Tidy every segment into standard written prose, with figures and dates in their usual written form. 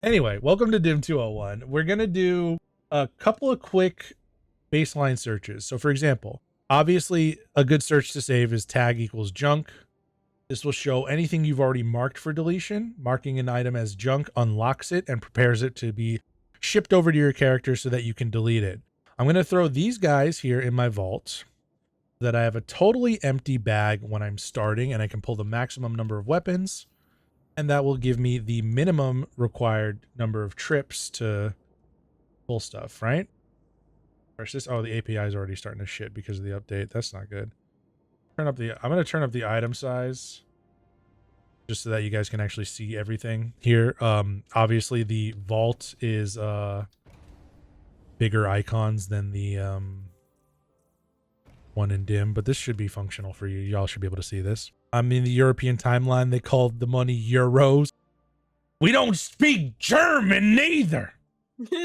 Anyway, welcome to Dim 201. We're going to do a couple of quick baseline searches. So for example, obviously a good search to save is tag equals junk. This will show anything you've already marked for deletion. Marking an item as junk unlocks it and prepares it to be shipped over to your character so that you can delete it. I'm going to throw these guys here in my vault so that I have a totally empty bag when I'm starting and I can pull the maximum number of weapons. And that will give me the minimum required number of trips to pull stuff, right? Versus, oh, the API is already starting to shit because of the update. That's not good. I'm going to turn up the item size just so that you guys can actually see everything here. Obviously the vault is bigger icons than the one in Dim, but this should be functional for you. Y'all should be able to see this. I'm in the European timeline. They called the money euros. We don't speak German neither.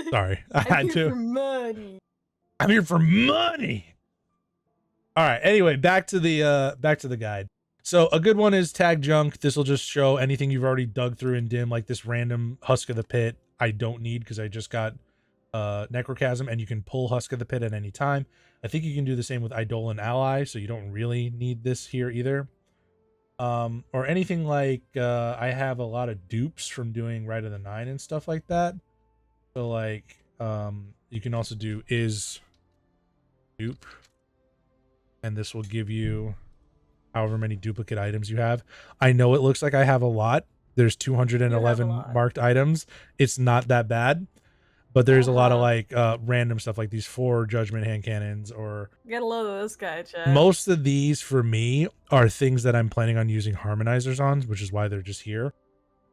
Sorry, I had to. For money. I'm here for money. All right. Anyway, back to the guide. So a good one is tag junk. This will just show anything you've already dug through in Dim, like this random Husk of the Pit. I don't need because I just got Necrochasm, and you can pull Husk of the Pit at any time. I think you can do the same with Eidolon Ally, so you don't really need this here either. Or anything like I have a lot of dupes from doing Rite of the Nine and stuff like that. So like you can also do is dupe, and this will give you however many duplicate items you have. I know it looks like I have a lot. There's 211 marked items. It's not that bad. But there's a lot of like random stuff like these 4 judgment hand cannons or Get a load of this guy, Chad. most of these for me are things that I'm planning on using harmonizers on, which is why they're just here.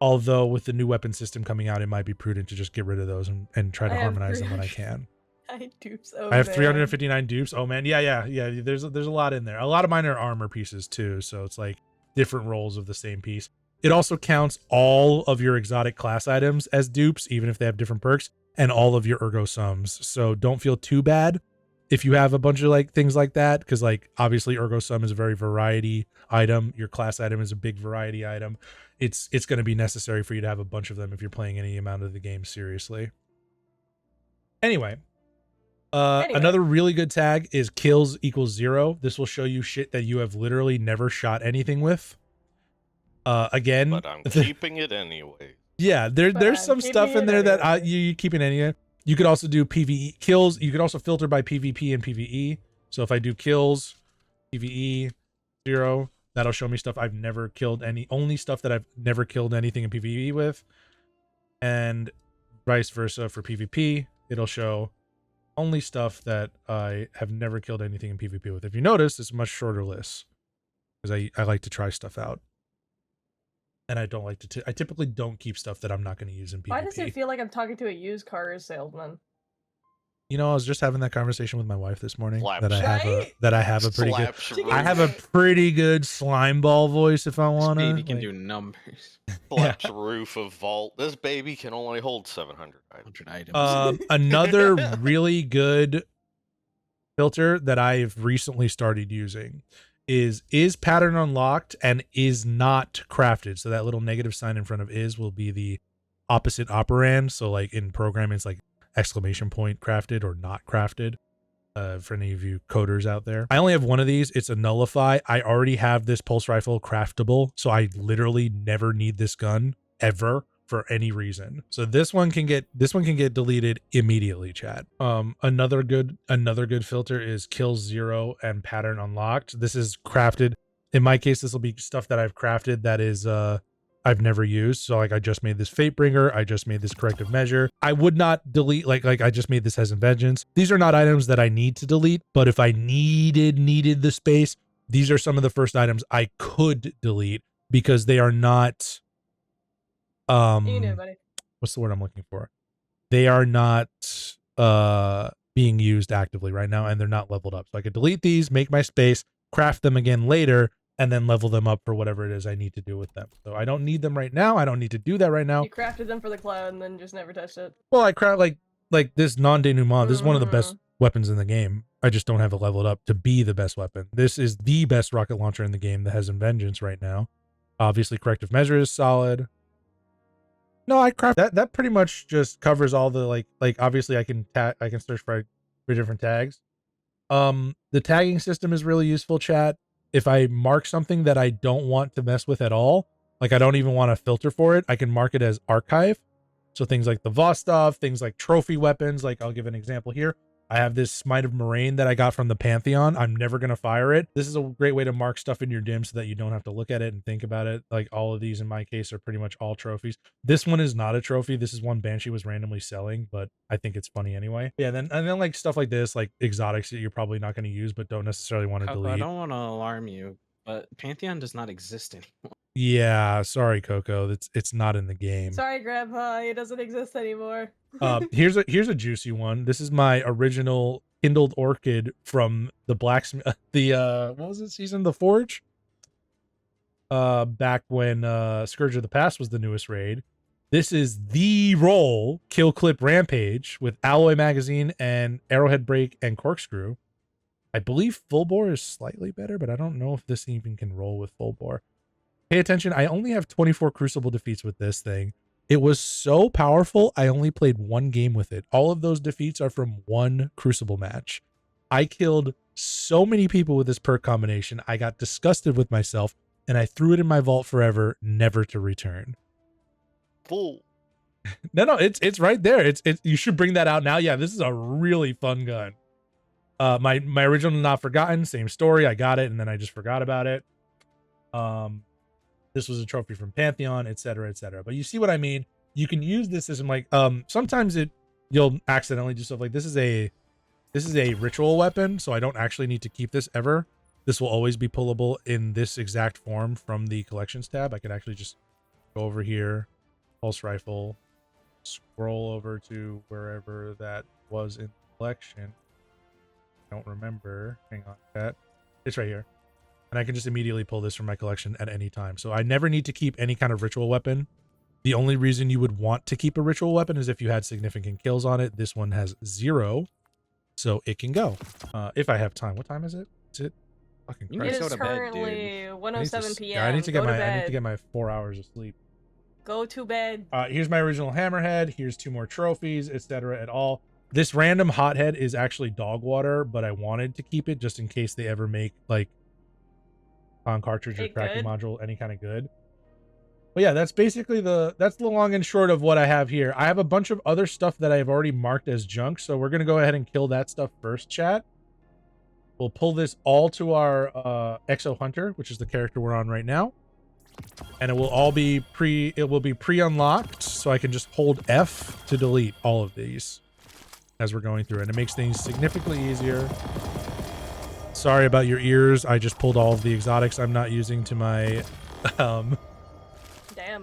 Although with the new weapon system coming out, it might be prudent to just get rid of those and try to harmonize them when I can. I dupes. Oh, I have 359 dupes. Oh man, yeah. There's a lot in there. A lot of mine are armor pieces too, so it's like different rolls of the same piece. It also counts all of your exotic class items as dupes, even if they have different perks, and all of your ergo sums. So don't feel too bad if you have a bunch of like things like that, because like obviously ergo sum is a very variety item. Your class item is a big variety item. It's going to be necessary for you to have a bunch of them if you're playing any amount of the game seriously. Anyway. Another really good tag is kills equals 0. This will show you shit that you have literally never shot anything with. Again, but I'm keeping it anyway. Yeah, there's some stuff in there that you keep it anyway. You could also do PvE kills. You could also filter by PvP and PvE. So if I do kills, PvE 0, that'll show me stuff I've never killed only stuff that I've never killed anything in PvE with. And vice versa for PvP, it'll show only stuff that I have never killed anything in PvP with. If you notice, it's a much shorter list because I like to try stuff out. And I don't like to. I typically don't keep stuff that I'm not going to use in PvP. Why does it feel like I'm talking to a used car salesman? You know, I was just having that conversation with my wife this morning. Slap that I have a pretty good. Slap I have a pretty good slime ball voice if I want to. Baby can do numbers. Slaps the roof of vault. This baby can only hold 700 items. Another really good filter that I've recently started using is pattern unlocked and is not crafted. So that little negative sign in front of is will be the opposite operand. So like in programming, it's like exclamation point crafted or not crafted. For any of you coders out there, I only have one of these. It's a nullify. I already have this pulse rifle craftable, so I literally never need this gun ever for any reason. So this one can get deleted immediately, chat. Another good filter is kill 0 and pattern unlocked. This is crafted. In my case, this will be stuff that I've crafted that is I've never used. So like I just made this Fatebringer, I just made this corrective measure. I would not delete like I just made this as in vengeance. These are not items that I need to delete, but if I needed the space, these are some of the first items I could delete because they are not what's the word I'm looking for? They are not being used actively right now, and they're not leveled up. So I could delete these, make my space, craft them again later, and then level them up for whatever it is I need to do with them. So I don't need them right now. I don't need to do that right now. You crafted them for the cloud and then just never touched it. Well, I craft like this non-denouement. This is one of the best weapons in the game. I just don't have it leveled up to be the best weapon. This is the best rocket launcher in the game that has in vengeance right now. Obviously, corrective measure is solid. No, I craft that pretty much just covers all the like obviously I can search for different tags. The tagging system is really useful, chat. If I mark something that I don't want to mess with at all, like I don't even want to filter for it, I can mark it as archive. So things like the Vostov, things like trophy weapons, like I'll give an example here. I have this Smite of Moraine that I got from the Pantheon. I'm never going to fire it. This is a great way to mark stuff in your dim so that you don't have to look at it and think about it. Like all of these in my case are pretty much all trophies. This one is not a trophy. This is one Banshee was randomly selling, but I think it's funny anyway. Yeah, and then like stuff like this, like exotics that you're probably not going to use but don't necessarily want to Coco, delete. I don't want to alarm you, but Pantheon does not exist anymore. Yeah, sorry, Coco. It's not in the game. Sorry, Grandpa. It doesn't exist anymore. Here's a juicy one. This is my original kindled orchid from the blacksmith, what was it, season, the Forge? Back when Scourge of the Past was the newest raid. This is the roll kill clip rampage with alloy magazine and arrowhead break and corkscrew. I believe full bore is slightly better, but I don't know if this even can roll with full bore. Pay attention. I only have 24 crucible defeats with this thing. It was so powerful, I only played one game with it. All of those defeats are from one crucible match. I killed so many people with this perk combination. I got disgusted with myself, and I threw it in my vault forever, never to return. Fool. No, it's right there. It's you should bring that out now. Yeah, this is a really fun gun. My original Not Forgotten, same story. I got it, and then I just forgot about it. This was a trophy from Pantheon, etc., etc. But you see what I mean? You can use this system like sometimes you'll accidentally do stuff like this is a ritual weapon, so I don't actually need to keep this ever. This will always be pullable in this exact form from the collections tab. I can actually just go over here, pulse rifle, scroll over to wherever that was in the collection. I don't remember. Hang on, chat. It's right here. And I can just immediately pull this from my collection at any time. So I never need to keep any kind of ritual weapon. The only reason you would want to keep a ritual weapon is if you had significant kills on it. This one has 0, so it can go. If I have time. What time is it? Is it fucking You Christ? It go is to bed, currently dude. 1:07 p.m. Yeah, I need to get Go my 4 hours of sleep. Go to bed. Here's my original hammerhead. Here's 2 more trophies, etc. at all. This random hothead is actually dog water, but I wanted to keep it just in case they ever make like on cartridge or tracking module any kind of good. But yeah, that's basically the long and short of what I have here. I have a bunch of other stuff that I've already marked as junk, so we're gonna go ahead and kill that stuff first, chat. We'll pull this all to our Exo Hunter, which is the character we're on right now, and it will all be pre-unlocked, so I can just hold F to delete all of these as we're going through, and it makes things significantly easier. Sorry about your ears. I just pulled all of the exotics I'm not using to my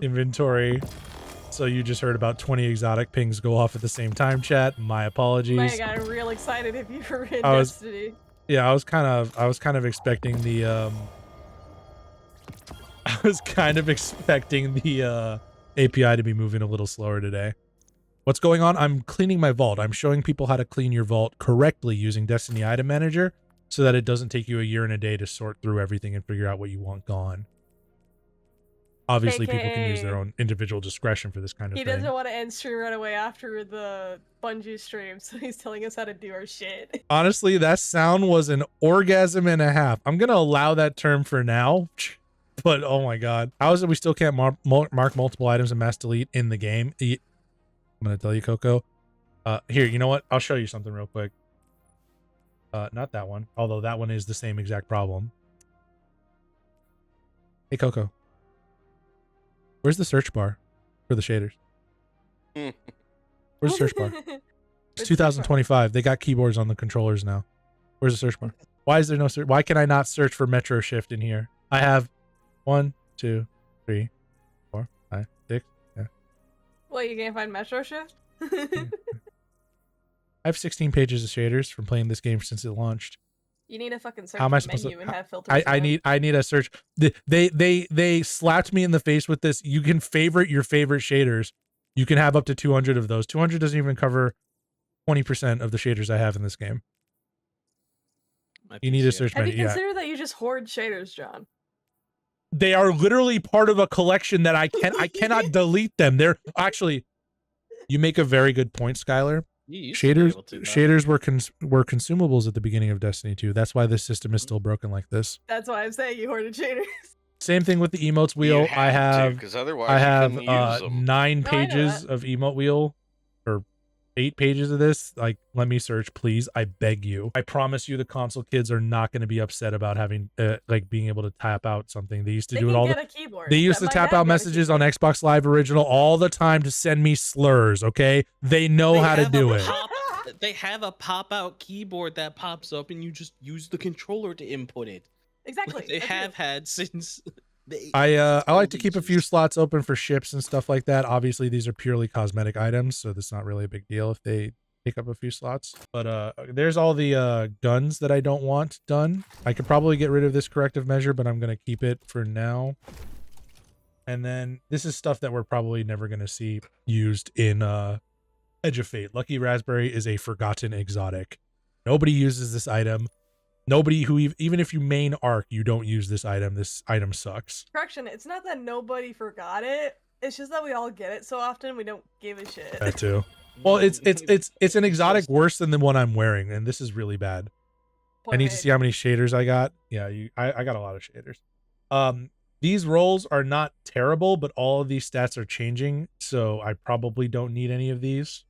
inventory. So you just heard about 20 exotic pings go off at the same time, chat. My apologies. I got real excited if you were in Destiny. Yeah, I was kind of expecting the API to be moving a little slower today. What's going on? I'm cleaning my vault. I'm showing people how to clean your vault correctly using Destiny Item Manager, so that it doesn't take you a year and a day to sort through everything and figure out what you want gone. Obviously, people can use their own individual discretion for this kind of thing. He doesn't want to end stream right away after the Bungie stream, so he's telling us how to do our shit. Honestly, that sound was an orgasm and a half. I'm going to allow that term for now, but oh my god. How is it we still can't mark multiple items and mass delete in the game? I'm going to tell you, Coco. Here, you know what? I'll show you something real quick. Not that one, although that one is the same exact problem. Hey, Coco. Where's the search bar for the shaders? Where's the search bar? It's 2025. They got keyboards on the controllers now. Where's the search bar? Why is there no search? Why can I not search for Metro Shift in here? I have 1, 2, 3, 4, 5, 6. Yeah. What, you can't find Metro Shift? I have 16 pages of shaders from playing this game since it launched. You need a fucking search How am I supposed menu to? and have filters. I need a search. They slapped me in the face with this. You can favorite your favorite shaders. You can have up to 200 of those. 200 doesn't even cover 20% of the shaders I have in this game. You need a search Have menu. you considered that you just hoard shaders, John? They are literally part of a collection that I cannot delete them. They're actually, you make a very good point, Skyler. You used to be able to, though. Shaders were consumables at the beginning of Destiny 2. That's why this system is still broken like this. That's why I'm saying you hoarded shaders. Same thing with the emotes wheel. I have 'cause otherwise I have you couldn't use 'em. 9 No, I know pages that. of emote wheel, or 8 pages of this. Like, let me search, please. I beg you. I promise you, the console kids are not going to be upset about having like being able to tap out something. They used to They do it can all. get a keyboard. They used to My tap dad out got a messages on keyboard. Xbox Live Original all the time to send me slurs. Okay, they know They how to have a do it. They have a pop-out keyboard that pops up, and you just use the controller to input it. Exactly. They that's have it. had since. I like to keep a few slots open for ships and stuff like that. Obviously, these are purely cosmetic items, so that's not really a big deal if they take up a few slots. But there's all the guns that I don't want done. I could probably get rid of this corrective measure, but I'm gonna keep it for now. And then this is stuff that we're probably never gonna see used in Edge of Fate. Lucky Raspberry is a forgotten exotic. Nobody uses this item. Nobody who even if you main arc, you don't use this item. This item sucks. Correction, it's not that nobody forgot it. It's just that we all get it so often we don't give a shit. That too. Well, it's an exotic worse than the one I'm wearing, and this is really bad. I need to see how many shaders I got. Yeah, I got a lot of shaders. These rolls are not terrible, but all of these stats are changing, so I probably don't need any of these.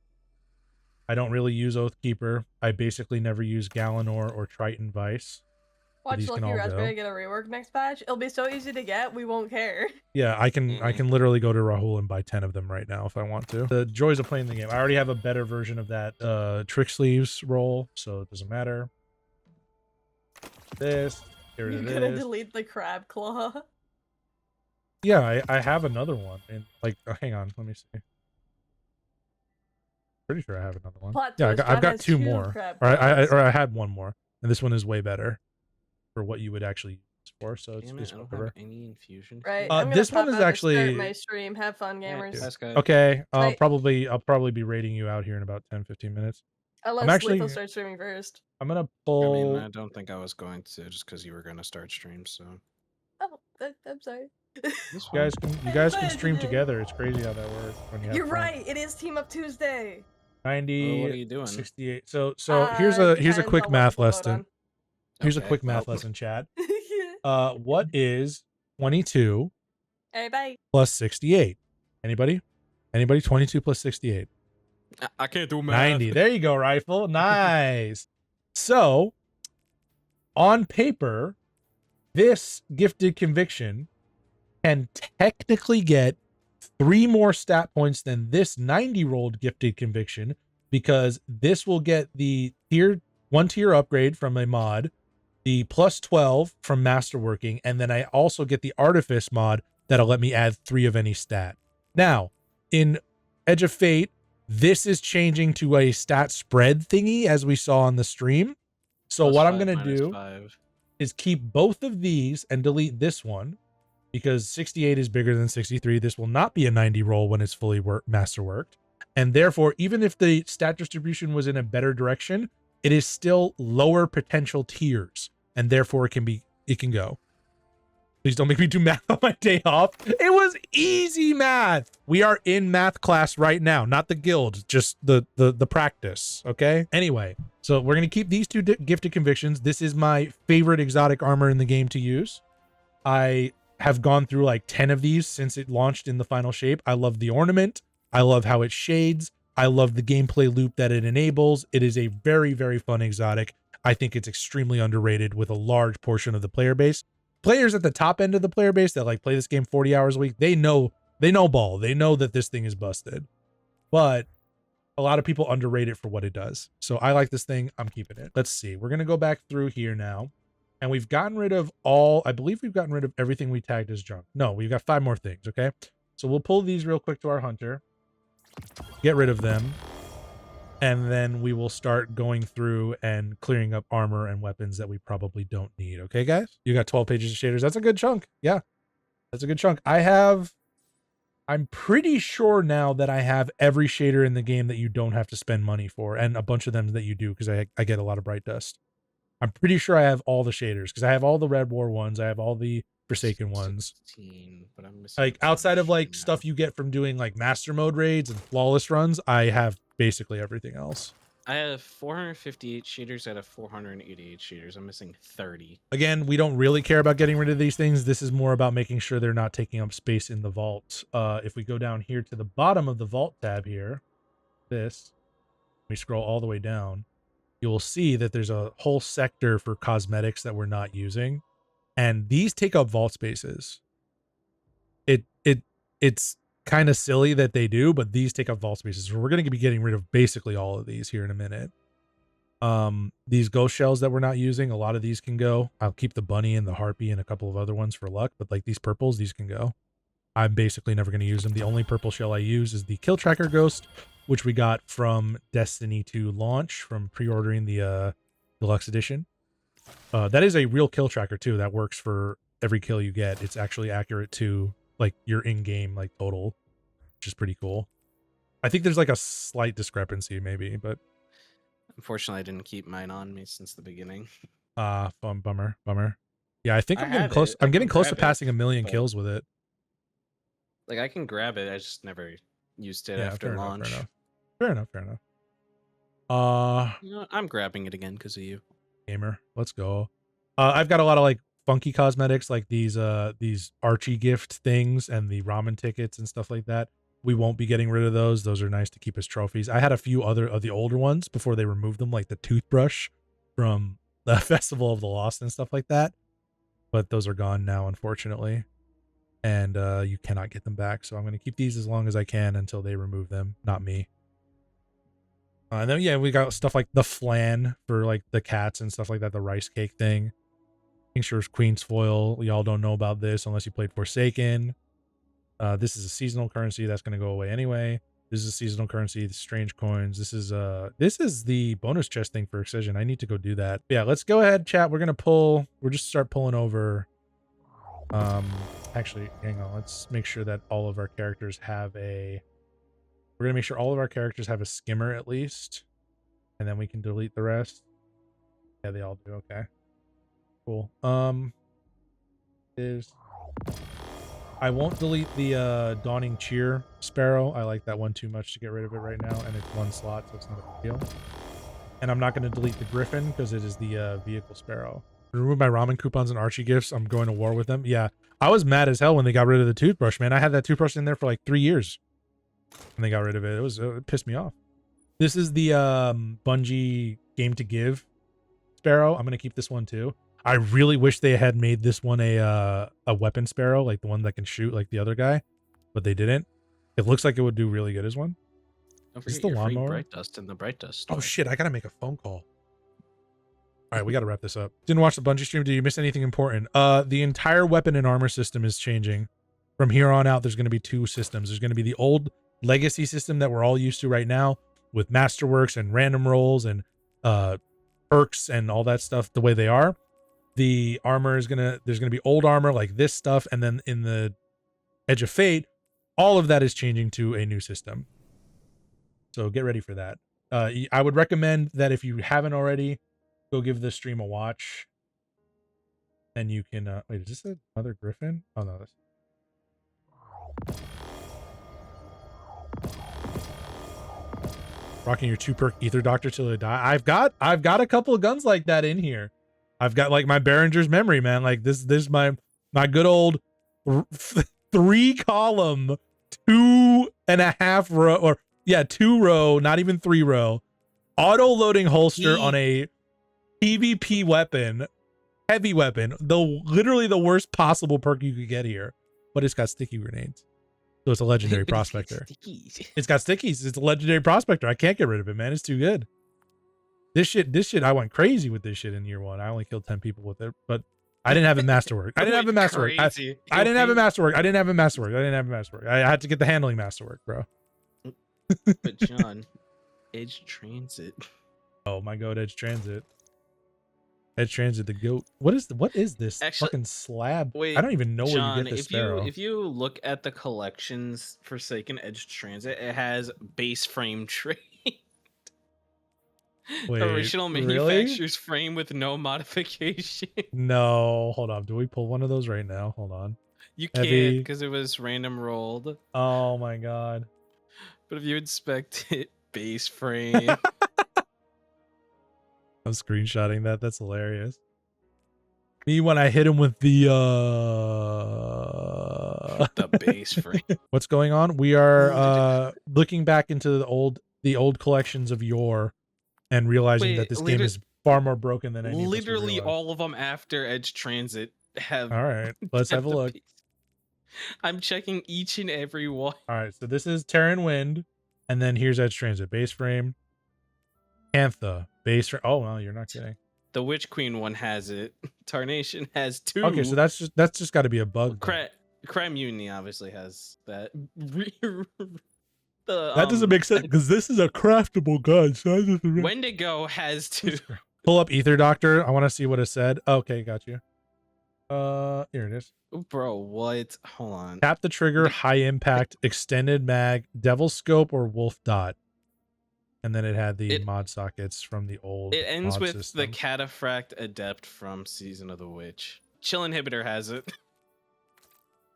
I don't really use Oathkeeper. I basically never use Galanor or Triton Vice. Watch these can Lucky all Raspberry go. get a rework next patch. It'll be so easy to get, we won't care. Yeah, I can literally go to Rahul and buy 10 of them right now if I want to. The joys of playing the game. I already have a better version of that trick sleeves roll, so it doesn't matter. This, get rid of You're gonna this. delete the crab claw. Yeah, I have another one. And like, hang on, let me see. Pretty sure I have another one. Plot Yeah, twist, I've John got has 2 2 more. crab Or claws. I had 1 more, and this one is way better for what you would actually use for. So it's Damn it, just I don't whatever. have any infusion. Right, kit. I'm gonna This pop one is out to actually- start my stream. Have fun, Yeah, gamers. that's good. Okay, I'll Right. probably be raiding you out here in about 10-15 minutes. Unless actually- Lethal starts streaming first. I'm gonna I pull. mean, I don't think I was going to, just because you were going to start stream, so. Oh, I'm sorry. You guys can stream together. It's crazy how that works when you have You're friends. right. It is Team Up Tuesday. 90, Well, what are you doing? 68. So here's a Depends quick on what math people vote lesson. Here's a Okay, quick math well. lesson, chat. on. What is 22 Hey, bye. plus 68? Anybody? 22 plus 68? I can't do math. 90. There you go, Rifle. Nice. So, on paper, this gifted conviction can technically get 3 more stat points than this 90-rolled gifted conviction, because this will get the one tier upgrade from a mod, the plus 12 from masterworking, and then I also get the artifice mod that'll let me add 3 of any stat. Now, in Edge of Fate, this is changing to a stat spread thingy, as we saw on the stream. So Plus what I'm 5 going to minus do 5. is keep both of these and delete this one, because 68 is bigger than 63. This will not be a 90 roll when it's fully masterworked. And therefore, even if the stat distribution was in a better direction, it is still lower potential tiers, and therefore it can go. Please don't make me do math on my day off. It was easy math. We are in math class right now, not the guild, just the practice. Okay. Anyway, so we're gonna keep these 2 gifted convictions. This is my favorite exotic armor in the game to use. I have gone through like 10 of these since it launched in the final shape. I love the ornament. I love how it shades. I love the gameplay loop that it enables. It is a very, very fun exotic. I think it's extremely underrated with a large portion of the player base. Players at the top end of the player base that like play this game 40 hours a week, they know ball. They know that this thing is busted. But a lot of people underrate it for what it does. So I like this thing. I'm keeping it. Let's see. We're going to go back through here now. And we've gotten rid of I believe we've gotten rid of everything we tagged as junk. No, we've got 5 more things. Okay. So we'll pull these real quick to our hunter, get rid of them. And then we will start going through and clearing up armor and weapons that we probably don't need. Okay, guys? You got 12 pages of shaders. That's a good chunk. Yeah, that's a good chunk. I'm pretty sure now that I have every shader in the game that you don't have to spend money for, and a bunch of them that you do, because I get a lot of bright dust. I'm pretty sure I have all the shaders, because I have all the Red War ones. I have all the Forsaken ones. 16, but I'm missing Like outside of like now. stuff you get from doing like master mode raids and flawless runs, I have basically everything else. I have 458 shaders out of 488 shaders. I'm missing 30. Again, we don't really care about getting rid of these things. This is more about making sure they're not taking up space in the vault. If we go down here to the bottom of the vault tab here, we scroll all the way down, you will see that there's a whole sector for cosmetics that we're not using. And these take up vault spaces. It's kind of silly that they do, but these take up vault spaces. So we're going to be getting rid of basically all of these here in a minute. These ghost shells that we're not using, a lot of these can go. I'll keep the bunny and the harpy and a couple of other ones for luck, but like these purples, these can go. I'm basically never going to use them. The only purple shell I use is the Kill Tracker Ghost, which we got from Destiny 2 launch from pre-ordering the deluxe edition. That is a real kill tracker too. That works for every kill you get. It's actually accurate to like your in-game like total, which is pretty cool. I think there's like a slight discrepancy maybe, but Unfortunately, I didn't keep mine on me since the beginning. bummer. Yeah, I think I I'm getting have close. it. I I'm getting can close to grab it, passing 1 million but- kills with it. Like, I can grab it. I just never used it Yeah, after launch. Fair enough. You know, I'm grabbing it again because of you. Gamer, let's go. I've got a lot of like funky cosmetics, like these Archie gift things and the ramen tickets and stuff like that. We won't be getting rid of those. Those are nice to keep as trophies. I had a few other of the older ones before they removed them, like the toothbrush from the Festival of the Lost and stuff like that. But those are gone now, unfortunately. And you cannot get them back. So I'm going to keep these as long as I can until they remove them. Not me. And then, yeah, we got stuff like the flan for like the cats and stuff like that. The rice cake thing. Tincture's Queen's Foil. Y'all don't know about this unless you played Forsaken. This is a seasonal currency that's going to go away anyway. This is a seasonal currency. The strange coins. This is the bonus chest thing for Excision. I need to go do that. Yeah, let's go ahead, chat. We're just start pulling over. Actually, hang on. Let's make sure that all of our characters have a. We're gonna make sure all of our characters have a skimmer at least, and then we can delete the rest. Yeah, they all do. Okay. Cool. I won't delete the Dawning Cheer Sparrow. I like that one too much to get rid of it right now, and it's one slot, so it's not a big deal. And I'm not going to delete the Griffin because it is the Vehicle Sparrow. Remove my ramen coupons and Archie gifts. I'm going to war with them. Yeah, I was mad as hell when they got rid of the toothbrush, man. I had that toothbrush in there for like 3 years, and they got rid of it. It pissed me off. This is the Bungie Game to Give Sparrow. I'm going to keep this one too. I really wish they had made this one a weapon sparrow, like the one that can shoot like the other guy, but they didn't. It looks like it would do really good as one. Don't Is forget the your free lawnmower? Bright Dust in the Bright Dust. Oh store. shit, I gotta make a phone call. All right, we gotta wrap this up. Didn't watch the Bungie stream. Did you miss anything important? The entire weapon and armor system is changing. From here on out, there's gonna be 2 systems. There's gonna be the old legacy system that we're all used to right now with masterworks and random rolls and perks and all that stuff the way they are. The armor is there's gonna be old armor like this stuff, and then in the Edge of Fate, all of that is changing to a new system. So get ready for that. I would recommend that if you haven't already, go give the stream a watch. And you can wait, is this another Griffin? Oh no, rocking your 2-perk Ether Doctor till they die. I've got a couple of guns like that in here. I've got like my Behringer's Memory, man. Like this my good old 3-column, 2.5 row, or yeah, 2 row, not even 3 row, auto loading holster on a PvP weapon, heavy weapon, literally the worst possible perk you could get here, but it's got sticky grenades. So it's a legendary prospector. It's got stickies. It's a legendary prospector. I can't get rid of it, man. It's too good. This shit, I went crazy with this shit in year 1. I only killed 10 people with it, but I didn't have a masterwork. I didn't have a masterwork. I didn't have a masterwork. I didn't have a masterwork. I had to get the handling masterwork, bro. But John, Edge Transit. Oh my god, Edge Transit. Edge Transit, the goat. What is this Actually, fucking slab? wait, I don't even know John, where you get this sparrow. if you look at the collections Forsaken Edge Transit, it has base frame trade. Wait, Original really? manufacturer's frame with no modification. No, hold on. Do we pull one of those right now? Hold on. You can't Heavy. because it was random rolled. Oh my god. But if you inspect it, base frame. I'm screenshotting that. That's hilarious. Me when I hit him with the The base frame. What's going on? We are looking back into the old collections of yore and realizing that Wait, this game is far more broken than any of us would literally realize. all of them after Edge Transit have. All right, let's have a the look. base. I'm checking each and every one. All right, so this is Terran Wind, and then here's Edge Transit base frame. Pantha base frame. Oh well, you're not kidding. The Witch Queen one has it. Tarnation has 2. Okay, so that's just got to be a bug. Crime Mutiny obviously has that. That doesn't make sense because this is a craftable gun. So that doesn't make... Wendigo has 2. Pull up Ether Doctor. I want to see what it said. Okay, got you. Here it is. Bro, what? Hold on. Tap the trigger, high impact, extended mag, devil scope, or wolf dot. And then it had the mod sockets from the old. It ends mod with system. the Cataphract Adept from Season of the Witch. Chill Inhibitor has it.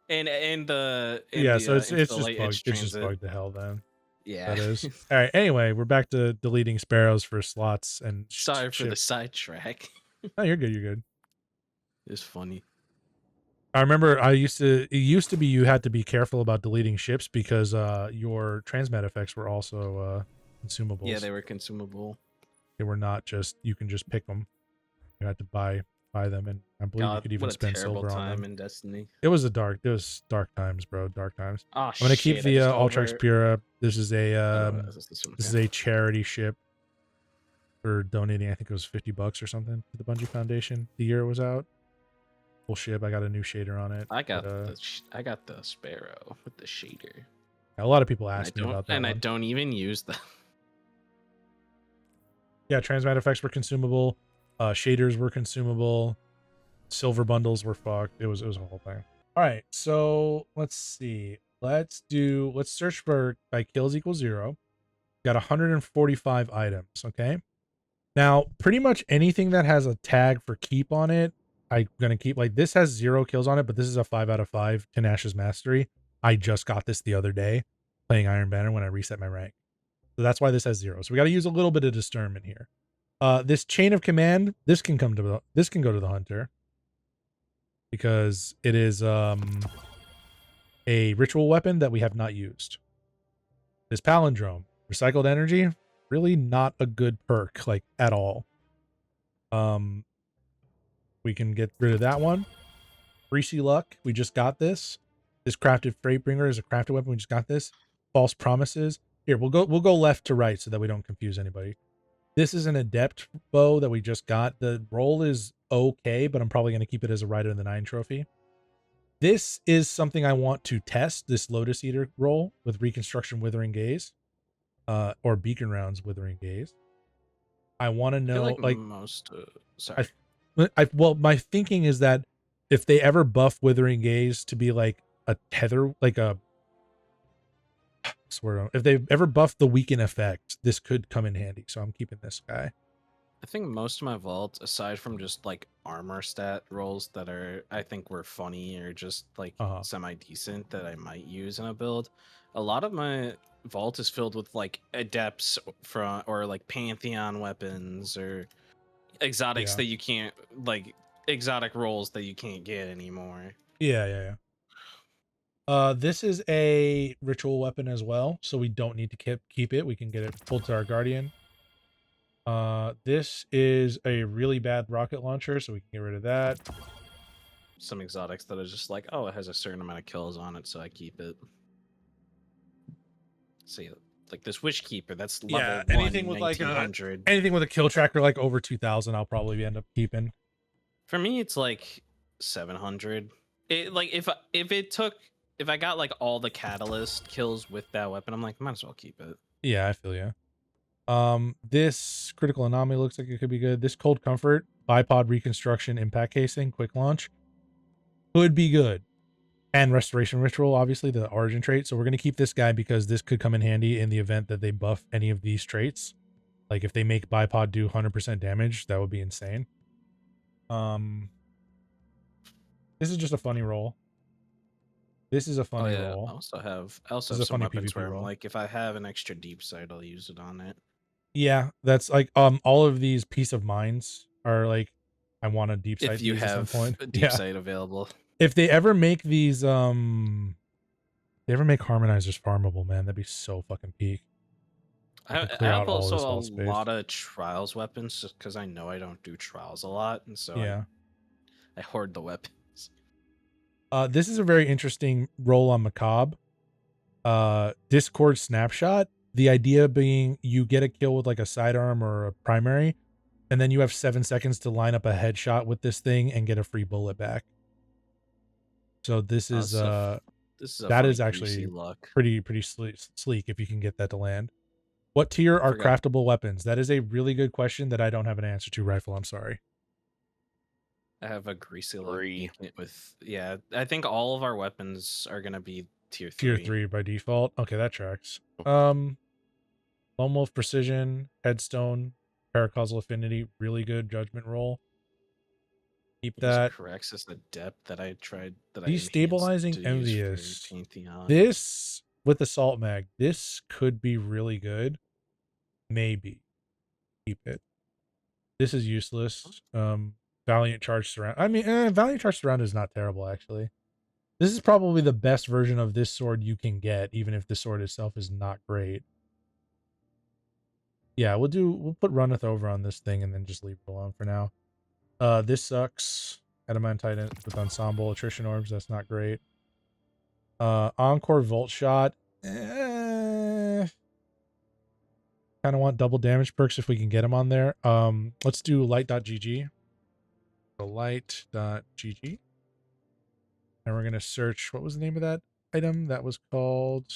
and the so it's just Installate bugged. Edge It's just Transit. bugged to hell then. Yeah. That is. All right. Anyway, we're back to deleting sparrows for slots and Sorry for the sidetrack. No, you're good. You're good. It's funny. I remember it used to be you had to be careful about deleting ships because your transmat effects were also consumables. Yeah, they were consumable. They were not just, you can just pick them. You had to buy them, and I believe you could even spend silver on them. In Destiny. It was dark times, bro. Dark times. Oh, I'm gonna keep the Ultrax Pura. This is a this is a charity ship for donating. I think it was $50 or something to the Bungie Foundation the year it was out. Full ship. I got a new shader on it. I got the Sparrow with the shader. A lot of people ask me about that. And I don't even use them. Yeah, transmat effects were consumable. Shaders were consumable. Silver bundles were fucked. It was a whole thing. All right, so let's see. Let's search for by kills equals 0. Got 145 items. Okay. Now, pretty much anything that has a tag for keep on it, I'm gonna keep. Like this has 0 kills on it, but this is a 5 out of 5 Tenacious Mastery. I just got this the other day playing Iron Banner when I reset my rank. So that's why this has 0. So we got to use a little bit of discernment here. This chain of command, this can go to the hunter because it is a ritual weapon that we have not used. This palindrome, recycled energy, really not a good perk, like at all. We can get rid of that one. Greasy luck, we just got this. This crafted freight bringer is a crafted weapon. We just got this. False promises. Here, we'll go left to right so that we don't confuse anybody. This is an adept bow that we just got. The roll is okay, but I'm probably going to keep it as a Rider in the 9 trophy. This is something I want to test, this Lotus Eater roll with Reconstruction Withering Gaze, or Beacon Rounds Withering Gaze. I want to know, like most. well, my thinking is that if they ever buff Withering Gaze to be like a tether, like a if they ever buff the weaken effect, this could come in handy. So I'm keeping this guy. I think most of my vaults, aside from just like armor stat rolls that I think were funny or just like semi decent that I might use in a build, a lot of my vault is filled with like adepts or like Pantheon weapons or exotics that you can't, like exotic rolls that you can't get anymore. Yeah. This is a ritual weapon as well, so we don't need to keep it. We can get it pulled to our guardian. This is a really bad rocket launcher, so we can get rid of that. Some exotics that are just like, oh, it has a certain amount of kills on it, so I keep it. See, like this Witch Keeper, that's level 1, anything with 1900. like anything with a kill tracker like over 2,000, I'll probably end up keeping. For me, it's like 700. Like if I got like all the catalyst kills with that weapon, I'm like, might as well keep it. Yeah, I feel you. This critical anomaly looks like it could be good. This cold comfort, bipod reconstruction, impact casing, quick launch could be good. And restoration ritual, obviously the origin trait. So we're going to keep this guy because this could come in handy in the event that they buff any of these traits. Like if they make bipod do 100% damage, that would be insane. This is just a funny roll. This is a funny roll. I also have This is a some funny weapons PvP where I'm roll. like, if I have an extra deep sight, I'll use it on it. Yeah, that's like all of these peace of minds are like, I want a deep sight If you these at some have point. a deep sight available. If they ever make these they ever make harmonizers farmable, man, that'd be so fucking peak. I Clear out have all also this a wall space. lot of trials weapons just because I know I don't do trials a lot, and so I hoard the weapons. This is a very interesting roll on Macabre. Discord snapshot. The idea being you get a kill with like a sidearm or a primary, and then you have 7 seconds to line up a headshot with this thing and get a free bullet back. So this is that is actually pretty sleek if you can get that to land. What tier are craftable weapons? That is a really good question that I don't have an answer to, Rifle. I'm sorry. I have a greasy luck with I think all of our weapons are gonna be tier 3. Tier 3 by default. Okay, that tracks. Lone Wolf Precision, Headstone, Paracausal Affinity, really good judgment roll. Keep that. Caraxus Adept that I tried Destabilizing Envious. This with Assault Mag, this could be really good. Maybe. Keep it. This is useless. Valiant Charge Surround. I mean, Valiant Charge Surround is not terrible, actually. This is probably the best version of this sword you can get, even if the sword itself is not great. Yeah, we'll put Runneth over on this thing and then just leave it alone for now. This sucks. Adamantite with Ensemble, Attrition Orbs, that's not great. Encore Volt Shot. Kind of want double damage perks if we can get them on there. Let's do light.gg. So light.gg. And we're going to search, what was the name of that item? That was called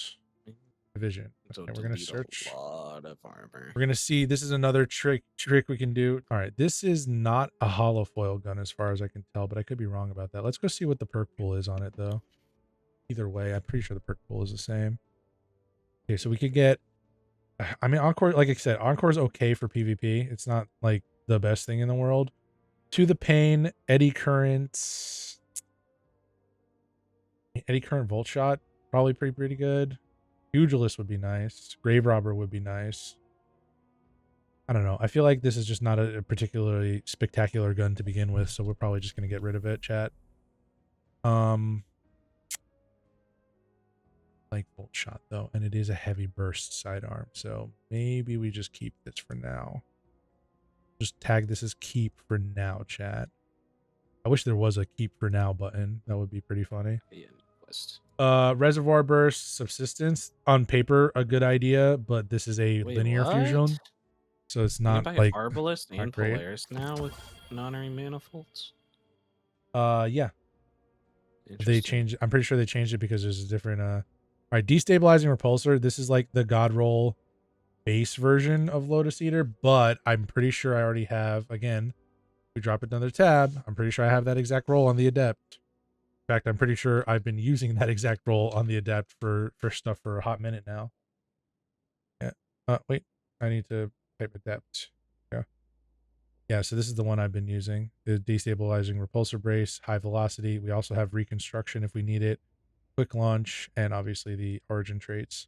Division. Okay, we're going to search. A lot of armor. We're going to see, this is another trick we can do. All right, this is not a hollow foil gun as far as I can tell, but I could be wrong about that. Let's go see what the perk pool is on it, though. Either way, I'm pretty sure the perk pool is the same. Okay, so we could get, I mean, Encore, like I said, Encore is okay for PvP. It's not like the best thing in the world. To the Pain, Eddy Currents. Eddy Current Volt Shot, probably pretty good. Pugilist would be nice. Grave Robber would be nice. I don't know. I feel like this is just not a particularly spectacular gun to begin with, so we're probably just going to get rid of it, chat. Like Volt Shot, though, and it is a heavy burst sidearm, so maybe we just keep this for now. Just tag this as keep for now, chat. I wish there was a keep for now button. That would be pretty funny. Reservoir Burst, Subsistence, on paper a good idea, but this is a linear fusion, so it's not like Arbalist and Polaris now with non-array manifolds. Yeah, they changed. I'm pretty sure they changed it because there's a different all right, Destabilizing Repulsor. This is like the God Roll base version of Lotus Eater, but I'm pretty sure I already have, again, we drop another tab, I'm pretty sure I have that exact roll on the Adept. In fact, I'm pretty sure I've been using that exact roll on the Adept for stuff for a hot minute now. Yeah. Wait, I need to type Adept. Yeah. Yeah, so this is the one I've been using. The Destabilizing Repulsor Brace, High Velocity. We also have Reconstruction if we need it, Quick Launch, and obviously the Origin traits.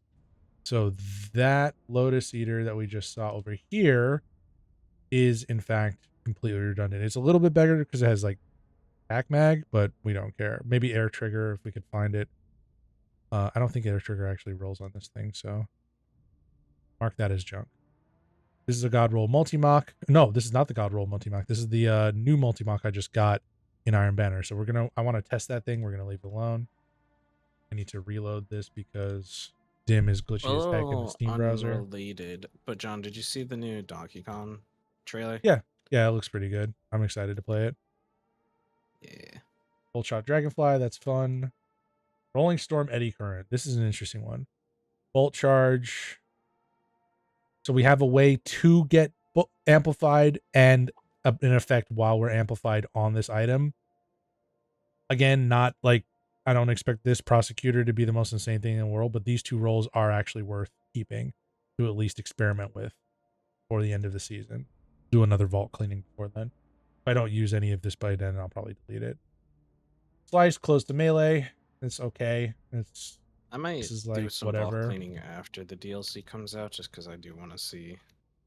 So that Lotus Eater that we just saw over here is, in fact, completely redundant. It's a little bit better because it has, like, Pack Mag, but we don't care. Maybe Air Trigger if we could find it. I don't think Air Trigger actually rolls on this thing, so mark that as junk. This is a God Roll Multi-Mock. No, this is not the God Roll Multi-Mock. This is the new Multi-Mock I just got in Iron Banner. So I want to test that thing. We're going to leave it alone. I need to reload this because Dim is glitchy as heck in the Steam browser. Unrelated, but John, did you see the new Donkey Kong trailer? Yeah, it looks pretty good. I'm excited to play it. Yeah. Bolt Shot Dragonfly, that's fun. Rolling Storm Eddy Current. This is an interesting one. Bolt Charge. So we have a way to get amplified and an effect while we're amplified on this item. Again, not like, I don't expect this Prosecutor to be the most insane thing in the world, but these two rolls are actually worth keeping to at least experiment with. before the end of the season. Do another vault cleaning before then. If I don't use any of this by then, I'll probably delete it. Slice close to melee. It's okay. I might this is do like some vault whatever. cleaning after the DLC comes out, just because I do want to see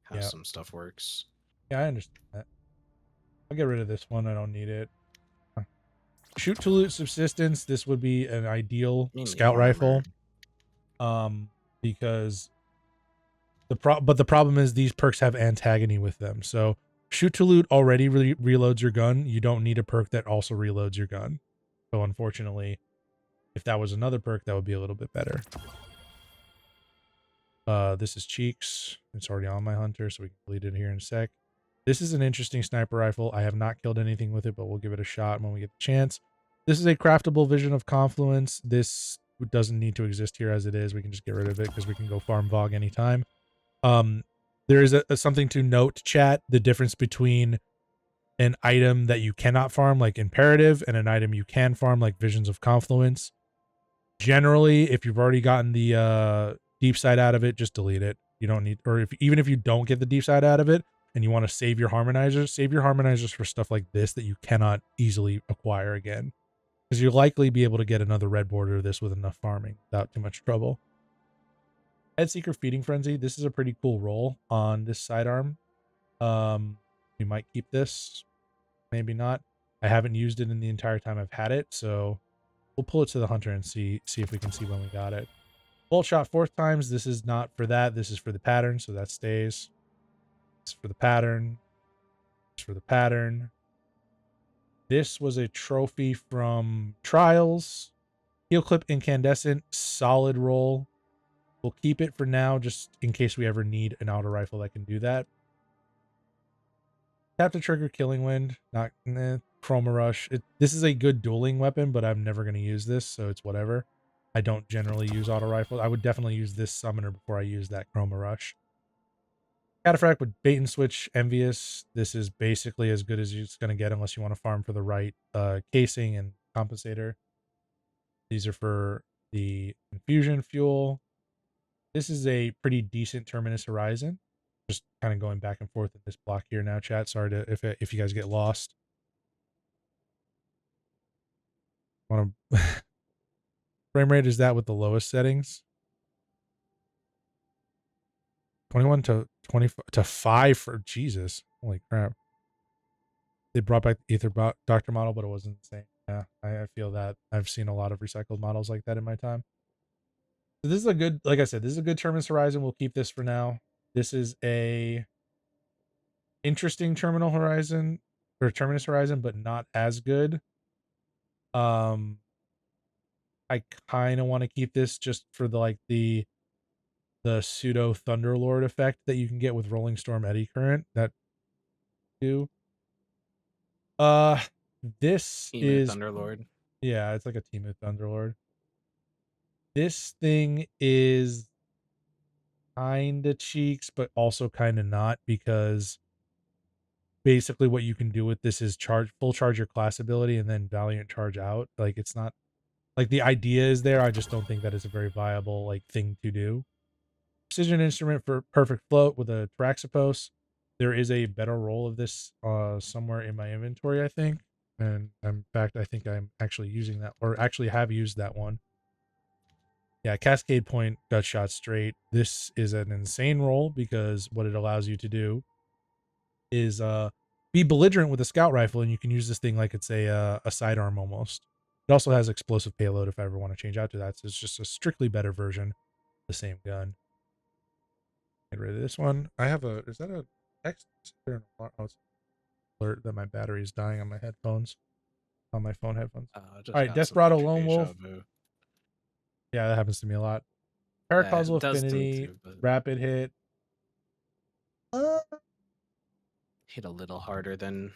how some stuff works. Yeah, I understand that. I'll get rid of this one. I don't need it. Shoot to loot subsistence. This would be an ideal scout rifle. Because the problem is these perks have antagony with them. So shoot to loot already reloads your gun. You don't need a perk that also reloads your gun. So unfortunately, if that was another perk, that would be a little bit better. This is Cheeks. It's already on my hunter, so we can delete it here in a sec. This is an interesting sniper rifle. I have not killed anything with it, but we'll give it a shot when we get the chance. This is a craftable Vision of Confluence. This doesn't need to exist here as it is. We can just get rid of it because we can go farm Vogue anytime. There is something to note, chat, the difference between an item that you cannot farm, like Imperative, and an item you can farm, like Visions of Confluence. Generally, if you've already gotten the deep side out of it, just delete it. You don't need, or even if you don't get the deep side out of it and you want to save your harmonizers for stuff like this that you cannot easily acquire again, because you'll likely be able to get another red border of this with enough farming without too much trouble. Headseeker Feeding Frenzy. This is a pretty cool roll on this sidearm. We might keep this, maybe not. I haven't used it in the entire time I've had it, so we'll pull it to the hunter and see if we can see when we got it. Bolt shot 4th times. This is not for that. This is for the pattern, so that stays. This is for the pattern. This is for the pattern. This was a trophy from Trials. Heel clip incandescent, solid roll. We'll keep it for now, just in case we ever need an auto rifle that can do that. Tap the trigger, Killing Wind. Not Chroma Rush. This is a good dueling weapon, but I'm never going to use this, so it's whatever. I don't generally use auto rifles. I would definitely use this summoner before I use that Chroma Rush. Cataphract with Bait and Switch, Envious. This is basically as good as it's going to get unless you want to farm for the right casing and compensator. These are for the infusion fuel. This is a pretty decent Terminus Horizon. Just kind of going back and forth in this block here now, chat. Sorry to if you guys get lost. Want to frame rate is that with the lowest settings? 21 to 25 to 5 for Jesus. Holy crap. They brought back the Ether Doctor model, but it wasn't the same. Yeah, I feel that. I've seen a lot of recycled models like that in my time. So this is a good, like I said, this is a good Terminus Horizon. We'll keep this for now. This is a interesting Terminus Horizon, but not as good. I kind of want to keep this just for the pseudo Thunderlord effect that you can get with Rolling Storm Eddy Current. That do. This is Thunderlord. Yeah, it's like a Timu Thunderlord. This thing is kind of cheeks, but also kind of not, because basically what you can do with this is full charge your class ability and then Valiant charge out. Like, it's not like the idea is there. I just don't think that is a very viable thing to do. Precision instrument for perfect float with a Traxipos. There is a better roll of this somewhere in my inventory, I think. And in fact, I think I'm actually using that, or actually have used that one. Yeah, Cascade Point, gut shot straight. This is an insane roll because what it allows you to do is be belligerent with a scout rifle, and you can use this thing like it's a sidearm almost. It also has explosive payload if I ever want to change out to that. So it's just a strictly better version of the same gun. Get rid of this one. I have is that a text? Alert that my battery is dying on my headphones, on my phone headphones. All right, Desperado Lone Wolf. Yeah, that happens to me a lot. Paracausal Affinity, Rapid Hit. Hit a little harder than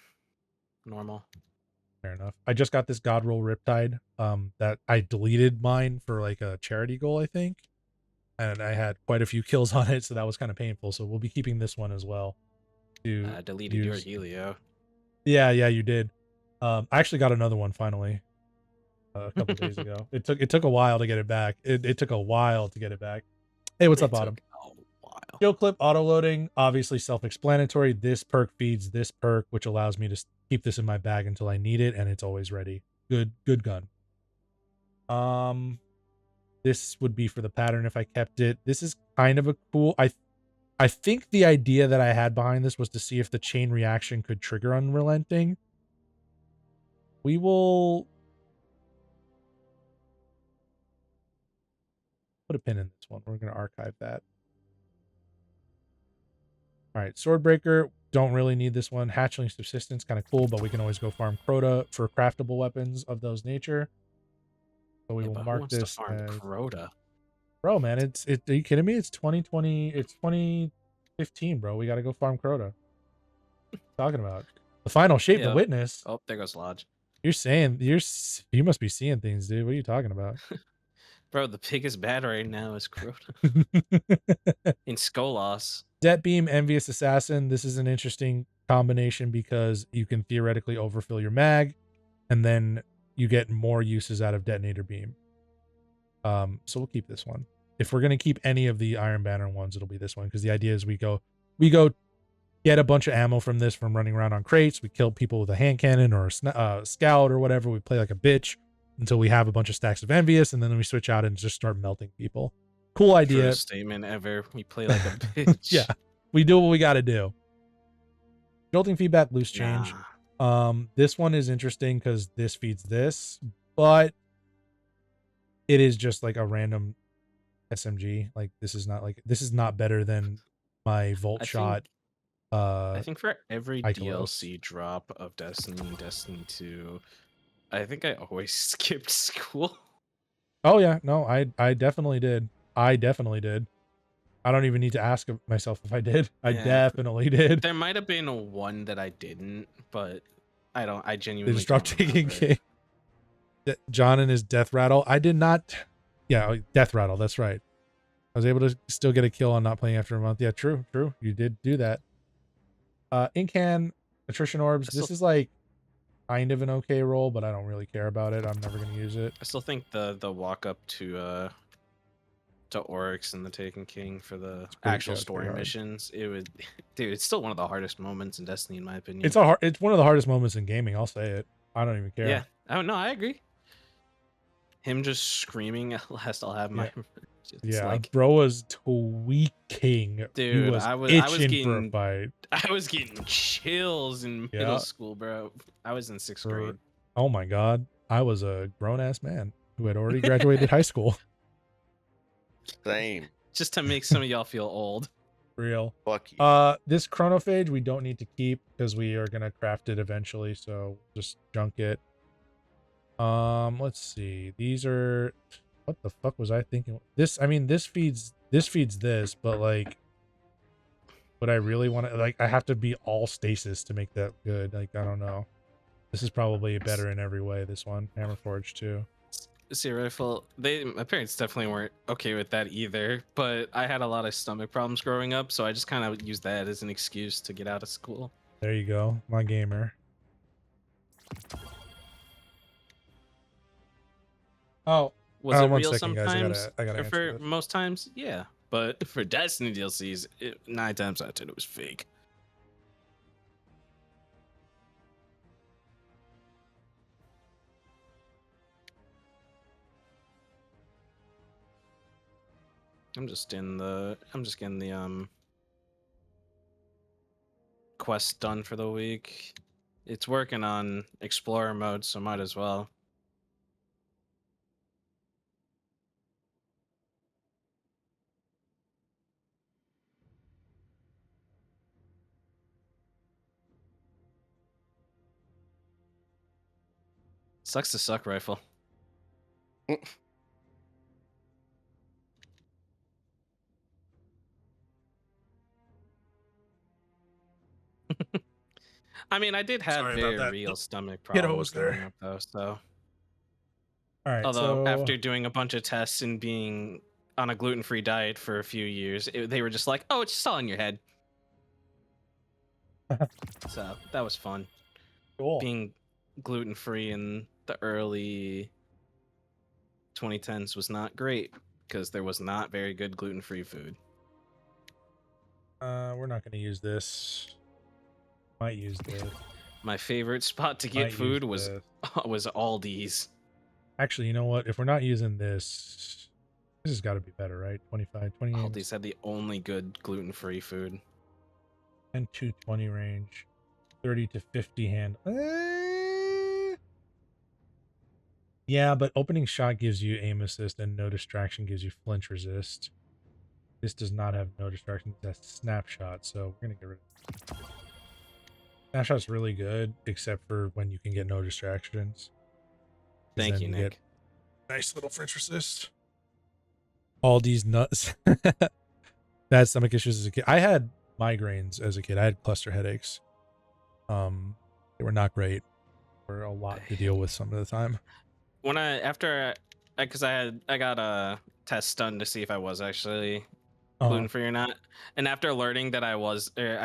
normal. Fair enough. I just got this God Roll Riptide. That I deleted mine for a charity goal, I think. And I had quite a few kills on it, so that was kind of painful. So we'll be keeping this one as well. I deleted your Helio. Yeah, you did. I actually got another one finally. A couple days ago. It took a while to get it back. It took a while to get it back. Hey, what's up, Autumn? A while. Skill clip auto loading, obviously self-explanatory. This perk feeds this perk, which allows me to keep this in my bag until I need it, and it's always ready. Good gun. This would be for the pattern if I kept it. This is kind of a cool. I think the idea that I had behind this was to see if the chain reaction could trigger unrelenting. We will put a pin in this one. We're going to archive that. All right, Swordbreaker, don't really need this one. Hatchling Subsistence, kind of cool, but we can always go farm Crota for craftable weapons of those nature. So we will mark this as Crota. Bro, man, are you kidding me? It's 2020, it's 2015, bro. We got to go farm Crota. Talking about the final shape, the witness. Oh, there goes Lodge. You're saying you must be seeing things, dude. What are you talking about? Bro, the biggest bad right now is Crota. In Skolas. Debt Beam, Envious Assassin. This is an interesting combination because you can theoretically overfill your mag, and then you get more uses out of Detonator Beam. So we'll keep this one. If we're gonna keep any of the Iron Banner ones, it'll be this one because the idea is we go get a bunch of ammo from this from running around on crates. We kill people with a hand cannon or a scout or whatever. We play like a bitch until we have a bunch of stacks of Envious, and then we switch out and just start melting people. Cool idea. Truest statement ever. We play like a bitch. Yeah, we do what we got to do. Jolting feedback, loose change. This one is interesting because this feeds this, but it is just like a random SMG. Like this is not better than my Volt Shot. I think for every Ikelos. DLC drop of Destiny and Destiny 2, I think I always skipped school. Oh yeah, no, I definitely did. I don't even need to ask myself if I did. I definitely did. There might have been one that I didn't, but I genuinely They just dropped Taking King. John and his Death Rattle. I did not. Yeah, Death Rattle. That's right. I was able to still get a kill on not playing after a month. Yeah, true. You did do that. Incan, Attrition Orbs. This is like kind of an okay roll, but I don't really care about it. I'm never going to use it. I still think the walk up to Oryx and the Taken King for the actual story missions, dude, it's still one of the hardest moments in Destiny in my opinion. It's one of the hardest moments in gaming, I'll say it. I don't even care. Yeah. Oh no, I agree. Him just screaming at last I'll have my yeah, like, bro was tweaking. Dude, I was getting for a fight. I was getting chills in middle school, bro. I was in 6th grade. Oh my god. I was a grown-ass man who had already graduated high school. Same. Just to make some of y'all feel old. Real. Fuck you. This chronophage we don't need to keep because we are gonna craft it eventually, so just junk it. Let's see. These are, what the fuck was I thinking? This feeds this, but like, would I really want to, like, I have to be all stasis to make that good. Like, I don't know. This is probably better in every way, this one. Hammerforge too. See, Rifle, my parents definitely weren't okay with that either, but I had a lot of stomach problems growing up, so I just kind of used that as an excuse to get out of school. There you go, my gamer. Oh, was it real second, sometimes? I gotta for this. Most times, yeah. But for Destiny DLCs, 9 times out of 10 it was fake. I'm just getting the quest done for the week. It's working on Explorer mode, so might as well. Sucks to suck, Rifle. I mean, I did have very real stomach problems growing up, though. So, all right. Although after doing a bunch of tests and being on a gluten-free diet for a few years, they were just like, "Oh, it's just all in your head." So that was fun. Cool. Being gluten-free in the early 2010s was not great because there was not very good gluten-free food. We're not going to use this. Might use this. My favorite spot to get food was Aldi's. Actually, you know what? If we're not using this, this has got to be better, right? 25, 28. Aldi's had the only good gluten-free food. And 220 range. 30 to 50 hand. Yeah, but opening shot gives you aim assist and no distraction gives you flinch resist. This does not have no distraction. That's snapshot, so we're going to get rid of it. Snapshot's really good, except for when you can get no distractions. Thank you, Nick. Nice little flinch resist. Aldi's nuts. Bad stomach issues as a kid. I had migraines as a kid. I had cluster headaches. They were not great. They were a lot to deal with some of the time. When I got a test done to see if I was actually gluten free or not, and after learning that I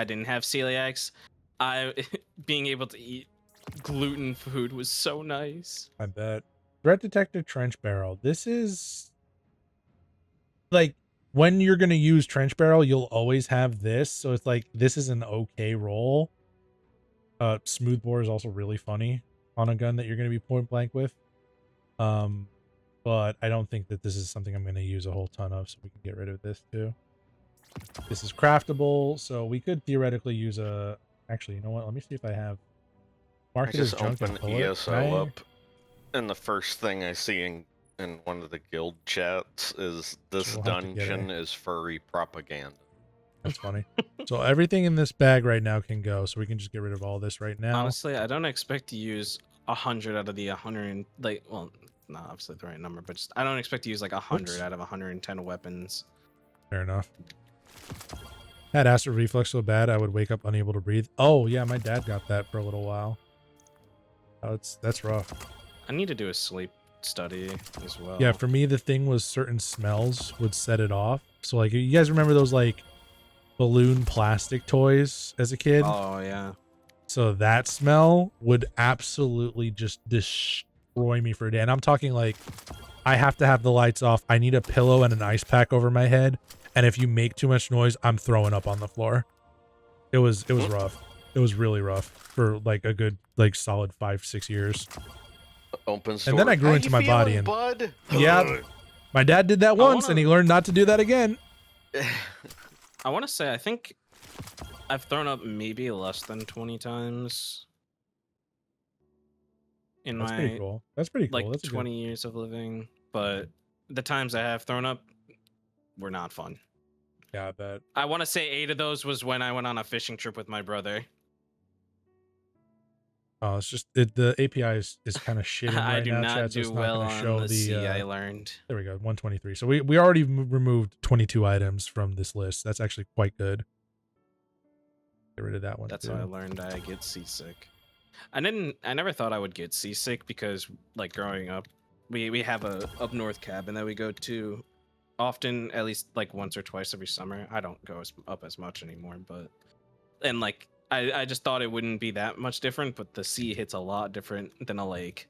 didn't have celiacs, being able to eat gluten food was so nice. I bet. Threat detector trench barrel. This is like when you're gonna use trench barrel, you'll always have this. So it's like this is an okay roll. Smoothbore is also really funny on a gun that you're gonna be point blank with. But I don't think that this is something I'm gonna use a whole ton of, so we can get rid of this too. This is craftable, so we could theoretically use a. Actually, you know what? Let me see if I have. Market I just open ESO up, and the first thing I see in one of the guild chats is this dungeon is furry propaganda. That's funny. So everything in this bag right now can go, so we can just get rid of all this right now. Honestly, I don't expect to use 100 out of the 100. Like, well, not obviously the right number, but just I don't expect to use like 100 out of 110 weapons. Fair enough. Had acid reflux so bad I would wake up unable to breathe. Oh yeah, my dad got that for a little while. Oh, that's rough. I need to do a sleep study as well. Yeah, for me the thing was certain smells would set it off. So like, you guys remember those like balloon plastic toys as a kid? Oh yeah. So that smell would absolutely just destroy me for a day. And I'm talking like, I have to have the lights off. I need a pillow and an ice pack over my head. And if you make too much noise, I'm throwing up on the floor. It was rough. It was really rough for like a good, like solid 5-6 years. Open store. And then I grew into my body. And bud? Yeah, my dad did that once and he learned not to do that again. I want to say, I think I've thrown up maybe less than 20 times. That's pretty cool. That's pretty cool. Like That's 20 years of living. But the times I have thrown up were not fun. Yeah, I bet. I want to say 8 of those was when I went on a fishing trip with my brother. Oh, it's just the API is kind of shitting right now. I do not Chat, do so well on the sea, I learned. There we go, 123. So we already removed 22 items from this list. That's actually quite good. Get rid of that one. That's how I learned I get seasick. I never thought I would get seasick because like growing up, we have a up north cabin that we go to often, at least like once or twice every summer. I don't go up as much anymore, but and like I just thought it wouldn't be that much different, but the sea hits a lot different than a lake.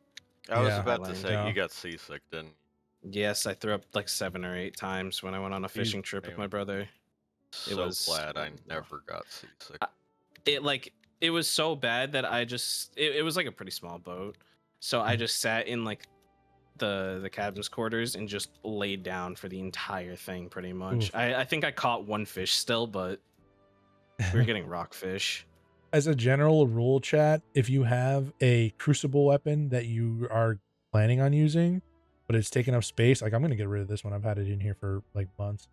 I was about to say you got seasick, didn't you? Yes, I threw up like 7 or 8 times when I went on a fishing trip with my brother. It was glad I never got seasick. It was so bad that I just it was like a pretty small boat, so I just sat in like the captain's quarters and just laid down for the entire thing pretty much. I think I caught 1 fish still, but we were getting rockfish. As a general rule, chat, if you have a crucible weapon that you are planning on using, but it's taking up space, like I'm gonna get rid of this one. I've had it in here for like months.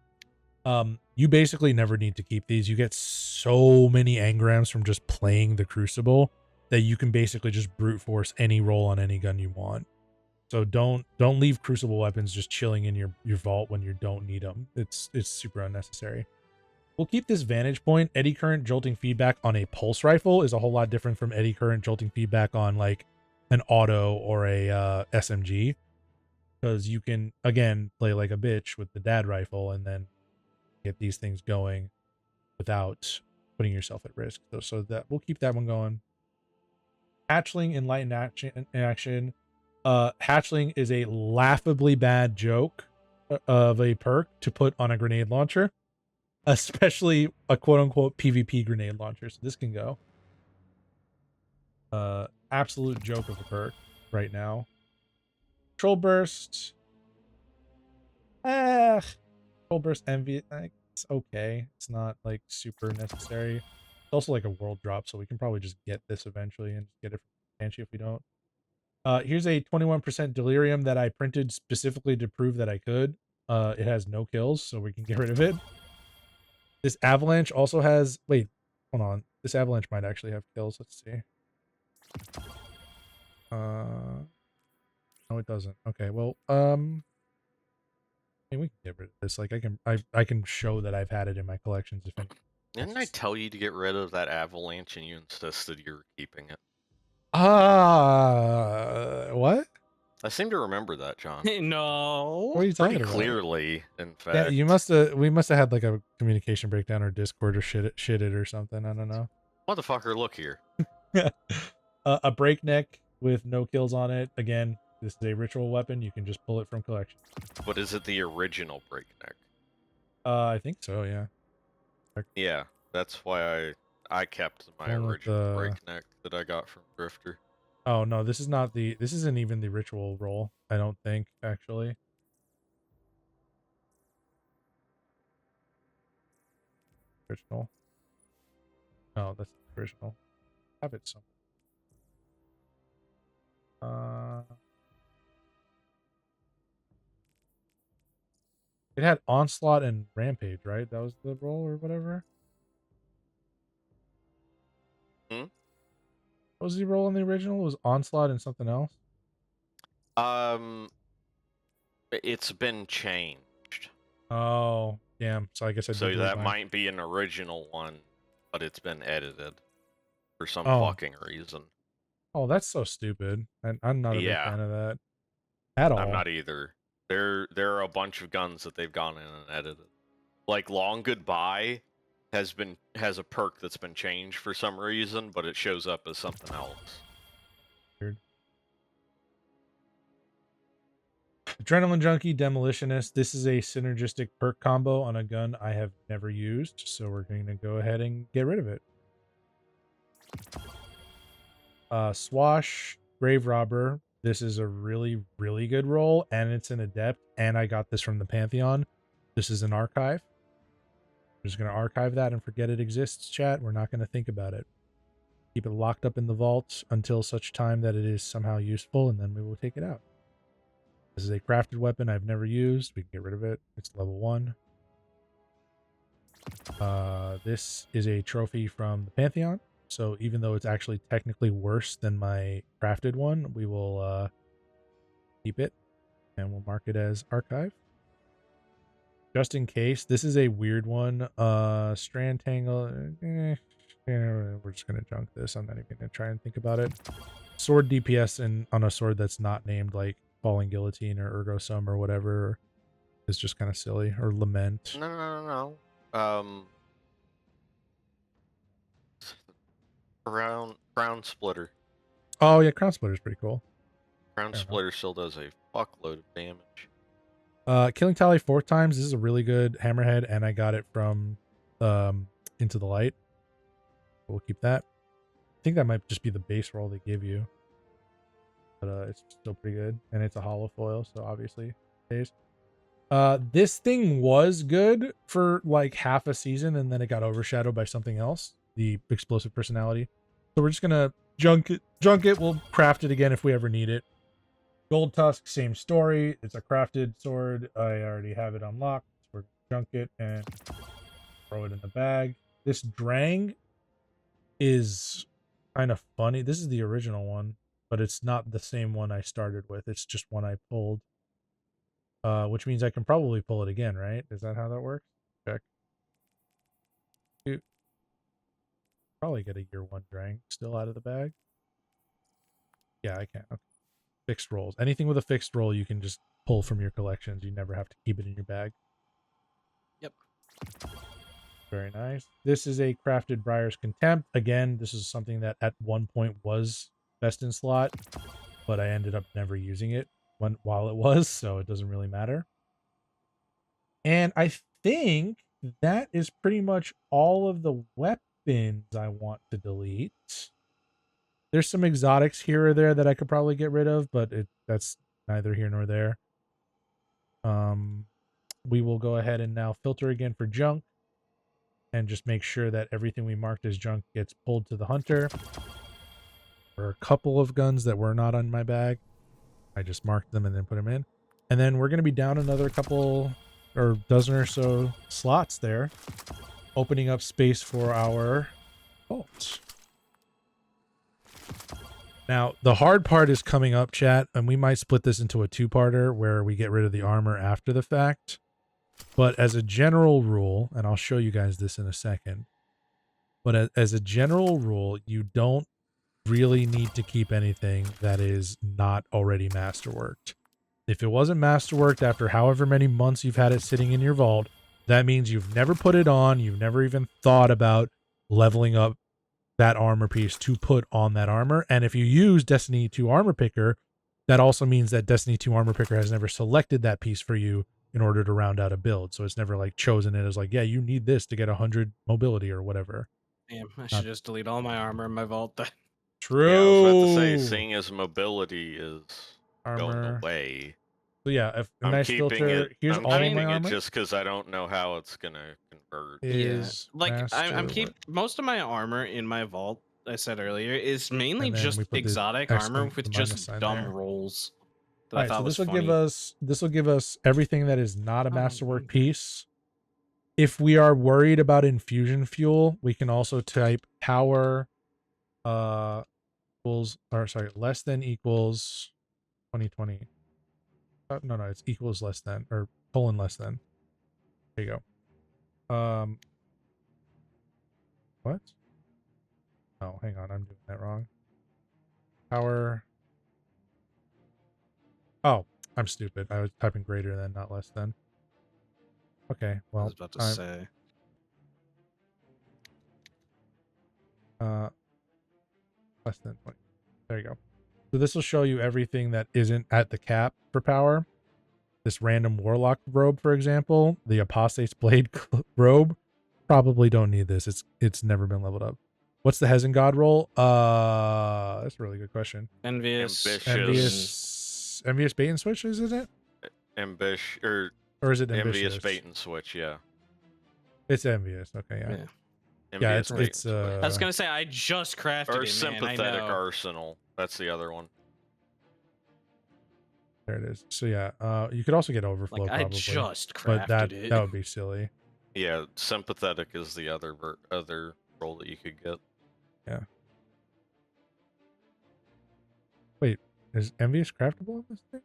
You basically never need to keep these. You get so many engrams from just playing the crucible that you can basically just brute force any roll on any gun you want. So don't leave crucible weapons just chilling in your vault when you don't need them. It's super unnecessary. We'll keep this vantage point. Eddy current jolting feedback on a pulse rifle is a whole lot different from eddy current jolting feedback on like an auto or a SMG, because you can again play like a bitch with the dad rifle and then get these things going without putting yourself at risk. So that we'll keep that one going. Hatchling enlightened action. Hatchling is a laughably bad joke of a perk to put on a grenade launcher. especially a quote-unquote PvP grenade launcher. So this can go. Absolute joke of a perk right now. Control burst. Control burst envy. It's okay. It's not like super necessary. It's also like a world drop, so we can probably just get this eventually and just get it from Banshee if we don't. Here's a 21% delirium that I printed specifically to prove that I could. It has no kills, so we can get rid of it. This avalanche also has, wait, hold on. This avalanche might actually have kills. Let's see. No, it doesn't. Okay, well, I mean, we can get rid of this. Like, I can show that I've had it in my collections. If any. Didn't I tell you to get rid of that avalanche and you insisted you were keeping it? What? I seem to remember that, John. No. What are you talking Pretty about? clearly, in fact. Yeah, we must have had like a communication breakdown or Discord or shit it or something. I don't know. Motherfucker, look here. A breakneck with no kills on it. Again, this is a ritual weapon. You can just pull it from collection. But is it the original breakneck? I think so, yeah. Yeah, that's why I kept my original breakneck that I got from Drifter. Oh no, this isn't even the ritual roll, I don't think, actually. Original. No, that's the original. Have it somewhere. It had Onslaught and Rampage, right? That was the roll or whatever. What was the roll in the original? It was Onslaught and something else? It's been changed. Oh, damn. So I guess I did. So that might be an original one, but it's been edited for some fucking reason. Oh, that's so stupid. I'm not a big fan of that at all. I'm not either. There are a bunch of guns that they've gone in and edited. Like Long Goodbye has a perk that's been changed for some reason, but it shows up as something else. Weird. Adrenaline Junkie, Demolitionist. This is a synergistic perk combo on a gun I have never used, so we're going to go ahead and get rid of it. Swash, Grave Robber. This is a really, really good roll, and it's an Adept, and I got this from the Pantheon. This is an archive. We're just going to archive that and forget it exists, chat. We're not going to think about it. Keep it locked up in the vault until such time that it is somehow useful, and then we will take it out. This is a crafted weapon I've never used. We can get rid of it. It's level 1. This is a trophy from the Pantheon. So even though it's actually technically worse than my crafted one, we will keep it and we'll mark it as archive. Just in case, this is a weird one. Strand Tangle. We're just going to junk this. I'm not even going to try and think about it. Sword DPS on a sword that's not named like Falling Guillotine or Ergo Sum or whatever is just kind of silly. Or Lament. No. Crown Splitter. Oh yeah, Crown Splitter's pretty cool. Crown Splitter still does a fuckload of damage. Killing Tally 4 times. This is a really good hammerhead, and I got it from Into the Light. We'll keep that. I think that might just be the base roll they give you. But it's still pretty good. And it's a hollow foil, so obviously it stays. This thing was good for like half a season, and then it got overshadowed by something else. The Explosive Personality. So we're just gonna junk it. We'll craft it again if we ever need it. Gold Tusk, same story. It's a crafted sword. I already have it unlocked. We're gonna junk it and throw it in the bag. This Drang is kind of funny. This is the original one, but it's not the same one I started with. It's just one I pulled. Which means I can probably pull it again, right? Is that how that works? Check. Probably get a year 1 Drang still out of the bag. Yeah, I can. Okay. Fixed rolls. Anything with a fixed roll you can just pull from your collections. You never have to keep it in your bag. Yep. Very nice. This is a crafted Briar's Contempt. Again, this is something that at one point was best in slot, but I ended up never using it while it was, so it doesn't really matter. And I think that is pretty much all of the weapons I want to delete. There's some exotics here or there that I could probably get rid of, but that's neither here nor there. We will go ahead and now filter again for junk and just make sure that everything we marked as junk gets pulled to the hunter. There are a couple of guns that were not on my bag. I just marked them and then put them in. And then we're going to be down another couple or dozen or so slots there, opening up space for our bolts. Now, the hard part is coming up, chat, and we might split this into a two-parter where we get rid of the armor after the fact. But as a general rule, and I'll show you guys this in a second, but as a general rule, you don't really need to keep anything that is not already masterworked. If it wasn't masterworked after however many months you've had it sitting in your vault, that means you've never put it on, you've never even thought about leveling up that armor piece to put on that armor. And if you use Destiny 2 Armor Picker, that also means that Destiny 2 Armor Picker has never selected that piece for you in order to round out a build. So it's never like chosen it as like, yeah, you need this to get 100 mobility or whatever. Damn, I should just delete all my armor in my vault then. True. Yeah, I was about to say, seeing as mobility is going Armor. away. So yeah, if a I'm nice keeping filter, it. here's I'm all keeping my it armor. just because I don't know how it's gonna convert. Is like I'm master- keep most of my armor in my vault. I said earlier is mainly And then just we put the exotic armor excellent with minus just sign dumb there. rolls. That All I right, thought so was this will give us everything that is not a masterwork okay. piece. If we are worried about infusion fuel, we can also type power equals, or sorry, less than equals 2020. No, it's equals less than, or colon less than. There you go. What? Oh, hang on, I'm doing that wrong. Power. Oh, I'm stupid. I was typing greater than, not less than. Okay, well, I was about to say. Less than 20. There you go. So this will show you everything that isn't at the cap for power. This random warlock robe, for example, the apostate's blade robe, probably don't need this. It's never been leveled up. What's the Hezengod roll? That's a really good question. Envious Bait and switch, isn't it? Or is it envious bait and switch? Yeah, it's envious. Okay, yeah. Envious it's I was gonna say I just crafted or it, sympathetic man, I know. arsenal. That's the other one. There it is. So yeah, you could also get overflow, Like, probably. I just crafted but it. that would be silly. Yeah, sympathetic is the other role that you could get. Yeah. Wait, is envious craftable on this thing?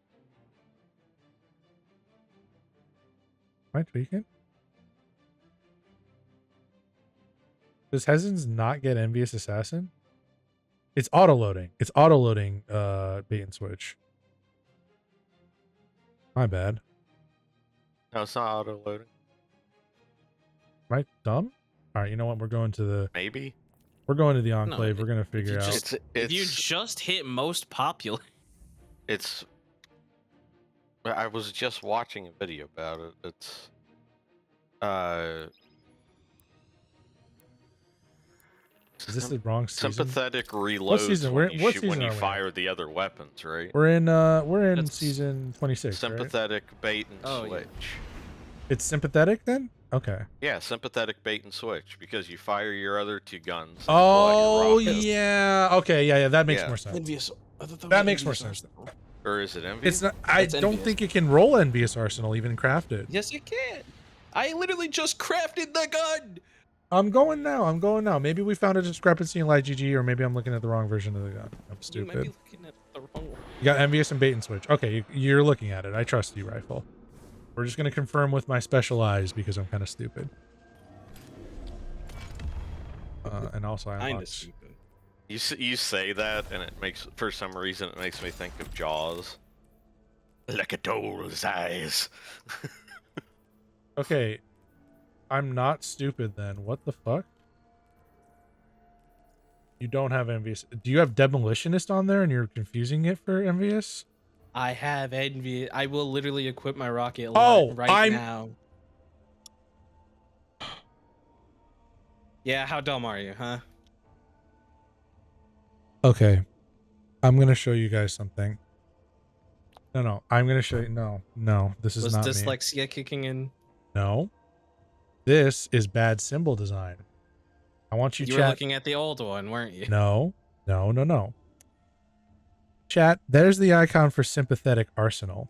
Am I tweaking? Does Hezen's not get envious assassin? It's auto loading. It's auto loading bait and switch. My bad. No, it's not auto loading. Am I dumb? All right, you know what? We're going to the Maybe. We're going to the enclave. We're gonna figure out. If you just hit most popular. It's. I was just watching a video about it. It's. Is this the wrong season? Sympathetic reloads when you fire the other weapons, right? We're in season 26. Sympathetic bait and switch. Yeah. It's sympathetic then? Okay. Yeah, sympathetic bait and switch because you fire your other two guns. Oh yeah. Okay. Yeah. That makes more sense. Envious. That makes more sense. Or is it envious? It's not. I don't think it can roll envious arsenal even crafted. Yes, it can. I literally just crafted the gun. I'm going now. Maybe we found a discrepancy in Light GG, or maybe I'm looking at the wrong version of the gun. I'm stupid. You might be looking at the wrong one. You got envious and bait and switch. Okay, you're looking at it. I trust you, Rifle. We're just gonna confirm with my special eyes because I'm kind of stupid. And also I unlocked. Stupid. You say that, and it makes, for some reason, it makes me think of Jaws. Like a doll's eyes. Okay, I'm not stupid then. What the fuck? You don't have envious. Do you have demolitionist on there, and you're confusing it for envious? I have envious. I will literally equip my rocket right now. Yeah, how dumb are you, huh? Okay, I'm gonna show you guys something. No, I'm gonna show you. No, this is Was not me. dyslexia kicking in? No, this is bad symbol design. I want you, You chat. were looking at the old one, weren't you? No. Chat, there's the icon for Sympathetic Arsenal.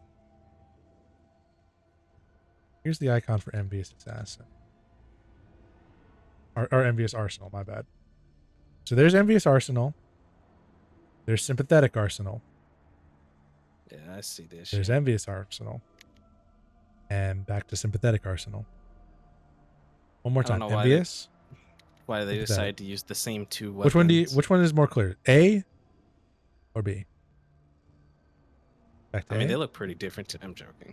Here's the icon for Envious Assassin. Or Envious Arsenal, my bad. So there's Envious Arsenal. There's Sympathetic Arsenal. Yeah, I see this. There's Envious Arsenal. And back to Sympathetic Arsenal. One more time. Envious. Why they decided to use the same two weapons. Which one is more clear? A or B? Back to I mean, A? they look pretty different. I'm joking.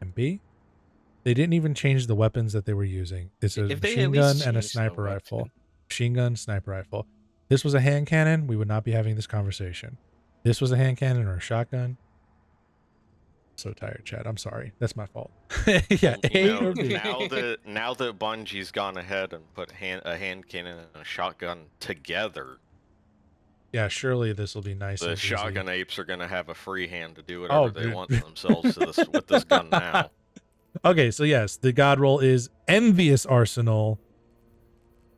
And B? They didn't even change the weapons that they were using. It's a machine gun and a sniper rifle. Machine gun, sniper rifle. This was a hand cannon, we would not be having this conversation. This was a hand cannon or a shotgun. So tired, Chad. I'm sorry. That's my fault. Yeah. Now that Bungie's gone ahead and put a hand cannon and a shotgun together. Yeah, surely this will be nice. The shotgun apes are gonna have a free hand to do whatever they want to themselves with this gun now. Okay, so yes, the god roll is Envious Arsenal.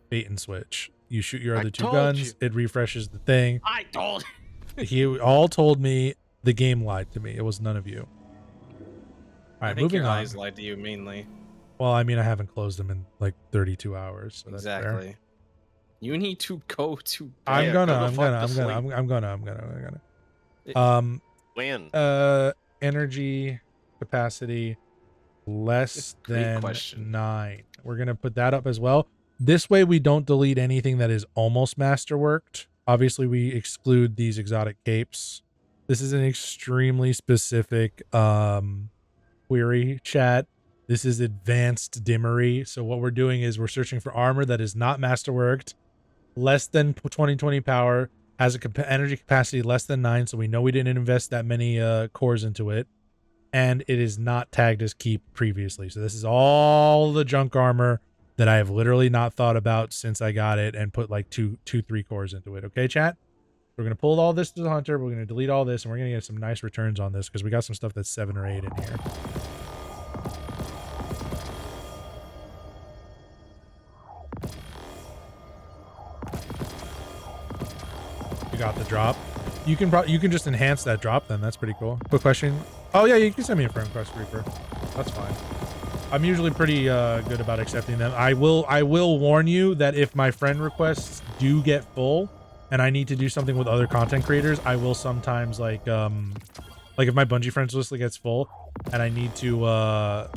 Bait and switch. You shoot your other two guns. It refreshes the thing. I told you. He all told me. The game lied to me. It was none of you. All right, moving on. Your eyes lied to you mainly. Well, I mean, I haven't closed them in like 32 hours. So exactly. That's fair. You need to go to. I'm gonna. When? Energy capacity less than 9. We're gonna put that up as well. This way, we don't delete anything that is almost masterworked. Obviously, we exclude these exotic capes. This is an extremely specific query, chat. This is advanced dimmery. So what we're doing is we're searching for armor that is not masterworked, less than 2020 power, has a energy capacity less than 9, so we know we didn't invest that many cores into it, and it is not tagged as keep previously. So this is all the junk armor that I have literally not thought about since I got it and put like 3 cores into it. Okay, chat? We're going to pull all this to the hunter. We're going to delete all this, and we're going to get some nice returns on this because we got some stuff that's 7 or 8 in here. You got the drop. You can just enhance that drop then. That's pretty cool. Quick question. Oh yeah, you can send me a friend request, Reaper. That's fine. I'm usually pretty good about accepting them. I will warn you that if my friend requests do get full and I need to do something with other content creators, I will sometimes like if my Bungie friends list gets full and I need to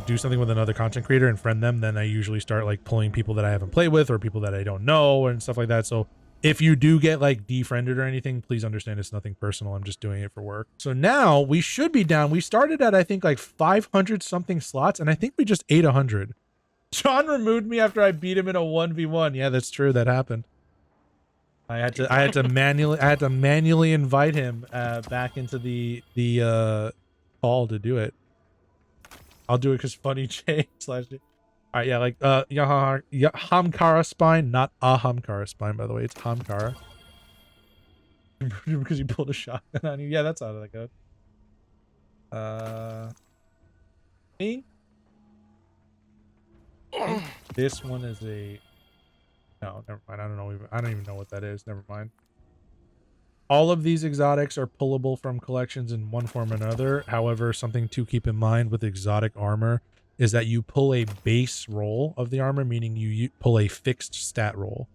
do something with another content creator and friend them, then I usually start like pulling people that I haven't played with or people that I don't know and stuff like that. So if you do get like defriended or anything, please understand it's nothing personal. I'm just doing it for work. So now we should be down. We started at, I think, like 500 something slots, and I think we just ate 100. John removed me after I beat him in a 1v1. Yeah, that's true. That happened. I had to manually invite him back into the call to do it. I'll do it because funny J / All right, yeah, like Hamkara spine, not a Hamkara spine, by the way. It's Hamkara. Because you pulled a shotgun on you. Yeah, that's out of that good. Me? This one is a. No, never mind. I don't even know what that is. Never mind. All of these exotics are pullable from collections in one form or another. However, something to keep in mind with exotic armor is that you pull a base roll of the armor, meaning you pull a fixed stat roll,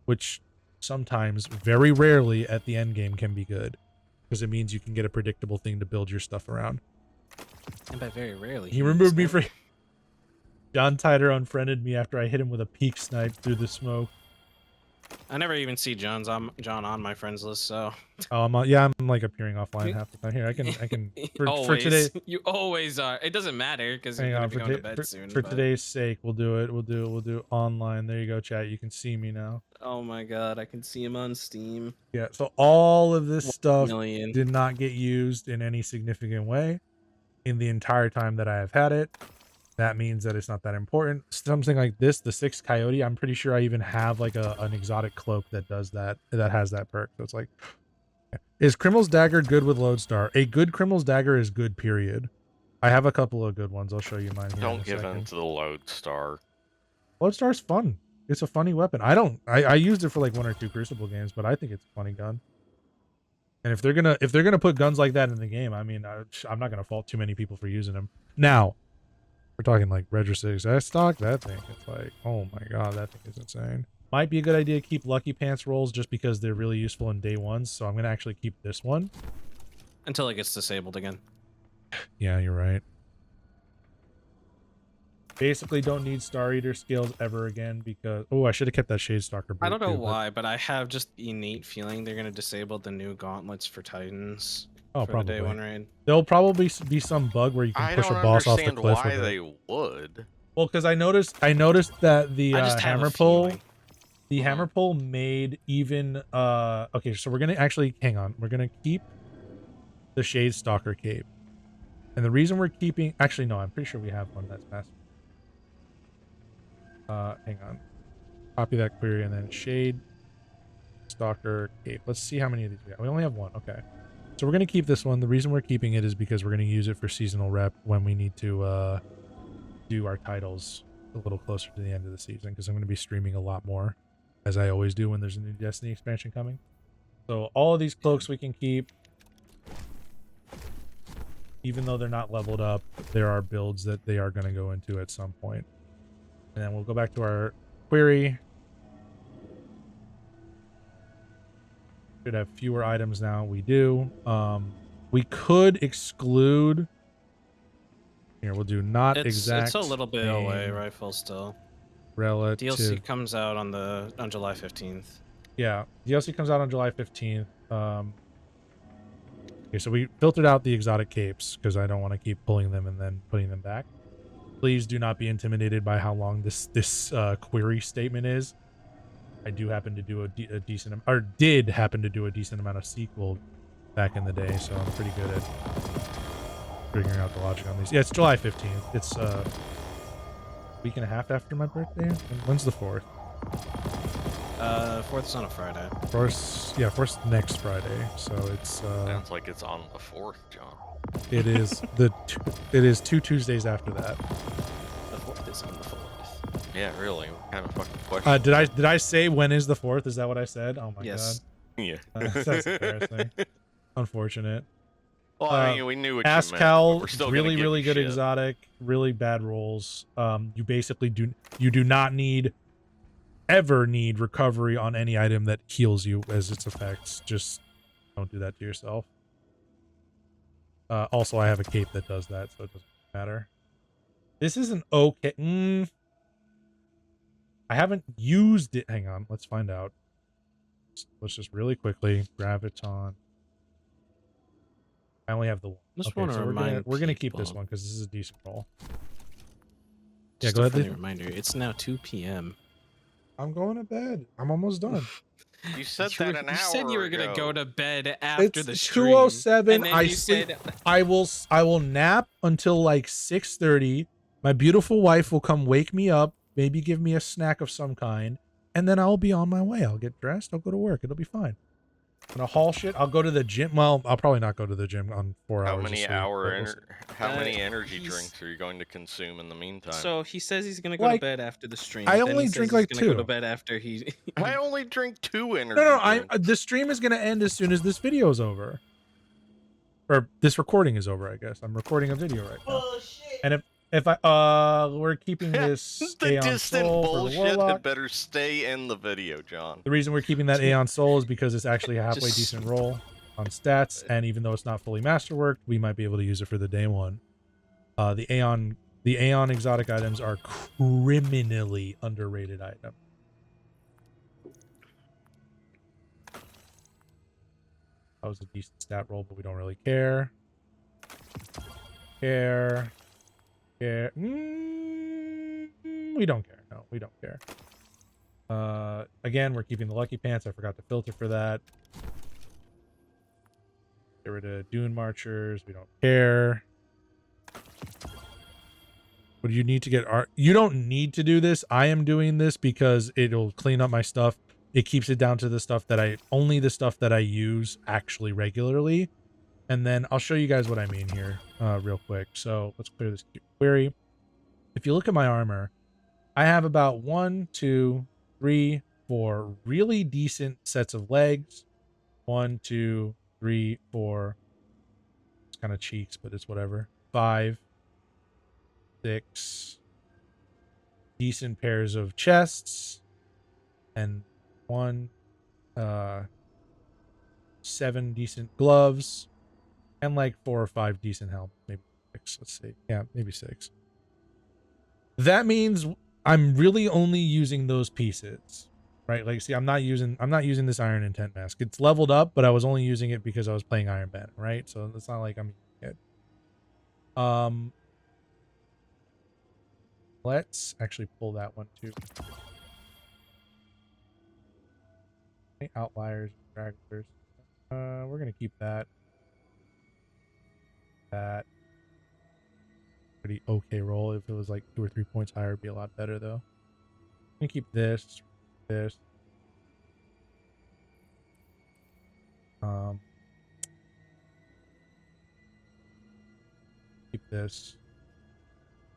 which sometimes, very rarely at the end game can be good, because it means you can get a predictable thing to build your stuff around. And by very rarely, he removed me for. John Tider unfriended me after I hit him with a peek snipe through the smoke. I never even see John on my friends list, so. Oh, I'm like appearing offline half the time. Here, I can for today. You always are. It doesn't matter because you're gonna be going to bed soon. For today's sake, we'll do it. We'll do online. There you go, chat. You can see me now. Oh my god, I can see him on Steam. Yeah. So all of this stuff did not get used in any significant way in the entire time that I have had it. that means that it's not that important. Something like this, the 6 Coyote, I'm pretty sure I even have like an exotic cloak that does that, that has that perk. So it's like, is Criminal's Dagger good with Lodestar? A good Criminal's Dagger is good, period. I have a couple of good ones. I'll show you mine here. Don't give in to the Lodestar. Lodestar's fun. It's a funny weapon. I used it for like 1 or 2 Crucible games, but I think it's a funny gun. And if they're gonna put guns like that in the game, I mean, I'm not gonna fault too many people for using them. Now, we're talking like Register 6S stock. That thing, it's like, oh my god, that thing is insane. Might be a good idea to keep Lucky Pants rolls just because they're really useful in day ones. So I'm gonna actually keep this one until it gets disabled again. Yeah, you're right. Basically, don't need Star Eater skills ever again because I should have kept that Shade Stalker. I don't know why, but I have just innate feeling they're gonna disable the new gauntlets for Titans. Oh, for probably. The day 1 raid. There'll probably be some bug where you can push a boss off the cliff. I don't understand why they would. Well, because I noticed that the hammer pull, hammer pull made even. Okay, so we're gonna actually hang on. We're gonna keep the Shade Stalker cape, and the reason we're keeping, actually no, I'm pretty sure we have one that's master. Hang on. Copy that query and then Shade Stalker cape. Let's see how many of these we got. We only have one. Okay. So we're going to keep this one. The reason we're keeping it is because we're going to use it for seasonal rep when we need to do our titles a little closer to the end of the season, because I'm going to be streaming a lot more, as I always do when there's a new Destiny expansion coming. So all of these cloaks we can keep. Even though they're not leveled up, there are builds that they are going to go into at some point. And then we'll go back to our query. Should have fewer items now. We do. We could exclude. Here, we'll do not exact. It's a little bit away, rifle still. Relative. DLC comes out on July 15th. Yeah, DLC comes out on July 15th. Okay, so we filtered out the exotic capes because I don't want to keep pulling them and then putting them back. Please do not be intimidated by how long this query statement is. I do happen to do a decent, or did happen to do a decent amount of SQL back in the day, so I'm pretty good at figuring out the logic on these. Yeah, it's July 15th. It's a week and a half after my birthday. When's the 4th? 4th is on a Friday. 4th next Friday. So it's sounds like it's on the 4th, John. It is it is 2 Tuesdays after that. The 4th is on the 4th. Yeah, really. What kind of fucking question? Did I say when is the 4th? Is that what I said? Oh my god. Yeah. That's embarrassing. Unfortunate. Well, I mean, we knew what Pascal, you meant. We're still really good shit. exotic, really bad rolls. You basically do not ever need recovery on any item that heals you as its effects. Just don't do that to yourself. Also, I have a cape that does that, so it doesn't matter. This is an okay. I haven't used it. Hang on, let's find out. Let's just really quickly Graviton. I only have the one. Just okay, want to so we're gonna keep this one because this is a decent roll. Yeah, Just go a ahead. funny reminder. It's now 2 p.m. I'm going to bed. I'm almost done. You said that an hour You said you were ago. gonna go to bed after the It's stream. 2:07. And I you sleep. said I will nap until like 6:30. My beautiful wife will come wake me up, maybe give me a snack of some kind, and then I'll be on my way. I'll get dressed. I'll go to work. It'll be fine. I'm gonna haul shit. I'll go to the gym. Well, I'll probably not go to the gym on 4 hours. How many energy drinks are you going to consume in the meantime? So he says he's gonna go to bed after the stream. I then only he says drink he's like gonna 2. Go to bed after he. I only drink 2 energy. No. drinks. The stream is gonna end as soon as this video is over, or this recording is over. I guess I'm recording a video right now. Bullshit. And if we're keeping this the Aeon distant Soul for the bullshit Warlock. had better stay in the video, John. The reason we're keeping that Aeon Soul is because it's actually a halfway Just- decent roll on stats, and even though it's not fully masterworked, we might be able to use it for the day one. The Aeon exotic items are criminally underrated item. That was a decent stat roll, but we don't really care. We don't care. No, we don't care. Again, we're keeping the Lucky Pants. I forgot to filter for that. Get rid of Dune Marchers. We don't care. Would you need to get art? You don't need to do this. I am doing this because it'll clean up my stuff. It keeps it down to the stuff that only the stuff that I use actually regularly. And then I'll show you guys what I mean here real quick. So let's clear this query. If you look at my armor, I have about 1, 2, 3, 4 really decent sets of legs. 1, 2, 3, 4. It's kind of cheeks, but it's whatever. 5, 6 decent pairs of chests, and 7 decent gloves, and like 4 or 5 decent helmets. Maybe 6. Let's see. Yeah, maybe 6. That means I'm really only using those pieces, right? Like, see, I'm not using this Iron Intent mask. It's leveled up, but I was only using it because I was playing Iron Banner, right? So it's not like I'm using it. Let's actually pull that one too. Any outliers, stragglers. We're gonna keep that. That pretty okay roll. If it was like 2 or 3 points higher, it'd be a lot better though. I'm gonna keep this. Keep this.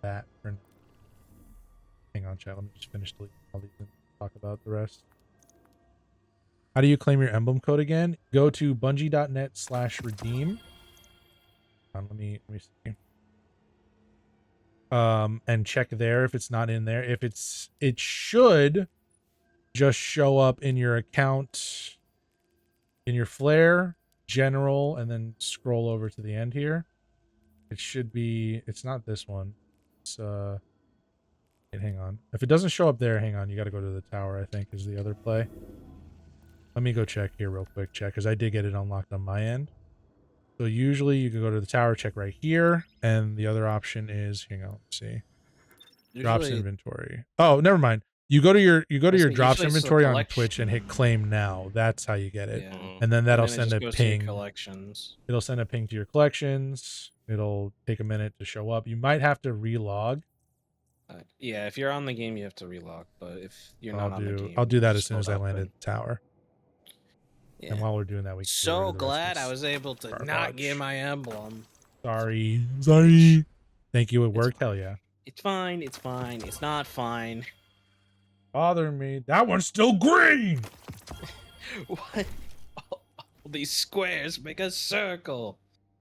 That for. Hang on, chat. Let me just finish deleting all these and talk about the rest. How do you claim your emblem code again? Go to bungie.net/redeem. Let me see. And check there if it's not in there. If it should just show up in your account, in your flare, general, and then scroll over to the end here. It should be, it's not this one. It's hang on. If it doesn't show up there, hang on. You got to go to the tower, I think, is the other play. Let me go check here real quick, because I did get it unlocked on my end. So usually you can go to the tower, check right here, and the other option is, hang on, let's see. Drops inventory. Oh, never mind. You go to your drops inventory on Twitch and hit claim now. That's how you get it. Yeah. And then that'll send a ping. Collections. It'll send a ping to your collections. It'll take a minute to show up. You might have to relog. Yeah, if you're on the game, you have to relog. But if you're not on the game, I'll do that as soon as I land at the tower. Yeah. And while we're doing that, we so glad I was able to not get my emblem. Sorry. Thank you. It worked. Hell yeah. It's fine. It's fine. It's not fine. Bothering me. That one's still green. What? All these squares make a circle.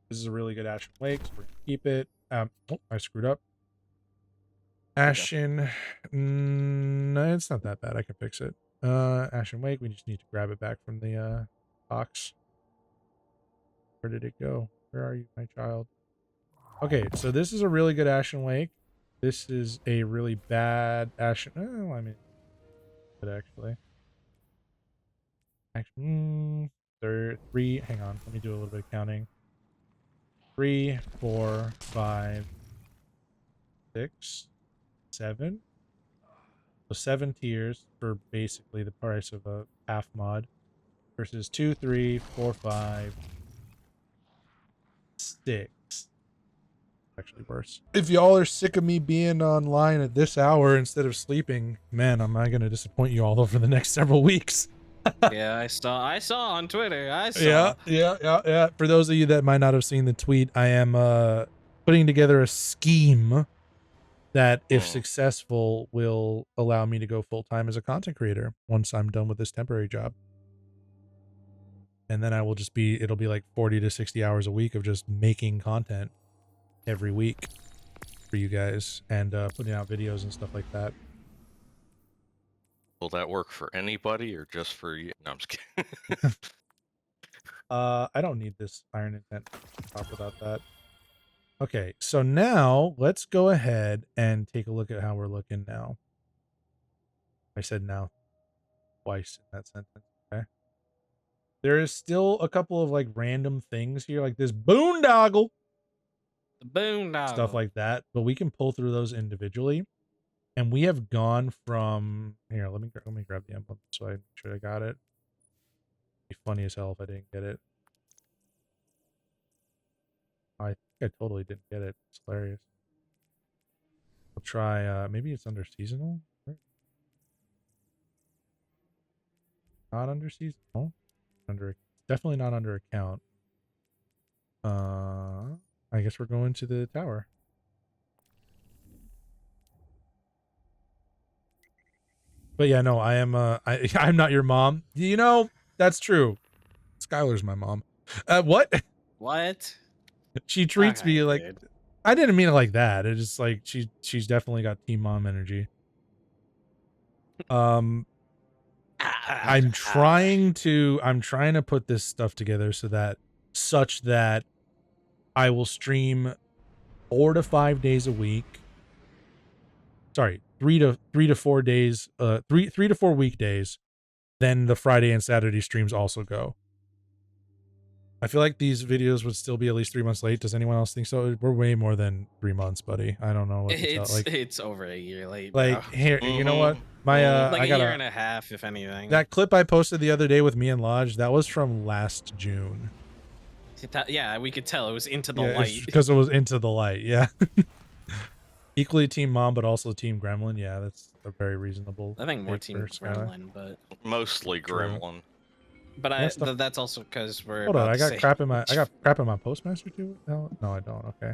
This is a really good Ashen Lake, so we're gonna keep it. Oh, I screwed up. Ashen. No, it's not that bad. I can fix it. Ashen Wake. We just need to grab it back from the box. Where did it go? Where are you, my child? Okay, so this is a really good Ashen Wake. This is a really bad Ashen. Oh, I mean, good actually. Actually, 3. Hang on, let me do a little bit of counting. 3, 4, 5, 6, 7. So 7 tiers for basically the price of a half mod versus 2, 3, 4, 5, 6. Actually worse. If y'all are sick of me being online at this hour instead of sleeping, man, am I going to disappoint you all over the next several weeks. Yeah, I saw on Twitter. I saw. Yeah. For those of you that might not have seen the tweet, I am putting together a scheme that, if successful, will allow me to go full-time as a content creator once I'm done with this temporary job. And then I will just it'll be like 40 to 60 hours a week of just making content every week for you guys and putting out videos and stuff like that. Will that work for anybody or just for you? No, I'm just kidding. I don't need this Iron Intent to talk about that. Okay, so now let's go ahead and take a look at how we're looking now. I said now twice in that sentence. Okay. There is still a couple of like random things here, like this boondoggle. The boondoggle. Stuff like that, but we can pull through those individually. And we have gone from here. Let me grab the emblem so I make sure I got it. It'd be funny as hell if I didn't get it. I think I totally didn't get it. It's hilarious. We'll try, maybe it's under seasonal. Not under seasonal. Definitely not under account. I guess we're going to the tower. But yeah, no, I am I'm not your mom. You know, that's true. Skyler's my mom. What? What? She treats me like, dude. I didn't mean it like that. It's just like she's definitely got team mom energy. I'm trying to put this stuff together such that I will stream 4 to 5 days a week. Sorry, 3 to 4 days, 3 to 4 weekdays. Then the Friday and Saturday streams also go. I feel like these videos would still be at least 3 months late. Does anyone else think so? We're way more than 3 months, buddy. I don't know what to tell. Like, it's over a year late. Like, bro. here, you know what? My like I got a year and a half, if anything. That clip I posted the other day with me and Lolg, that was from last June. Yeah, we could tell it was into the light. Because it was into the light. Yeah. Equally team mom, but also team gremlin. Yeah, that's a very reasonable. I think more team gremlin, but mostly gremlin. But that's also because we're. Hold on, I got crap in my postmaster too. No, I don't. Okay.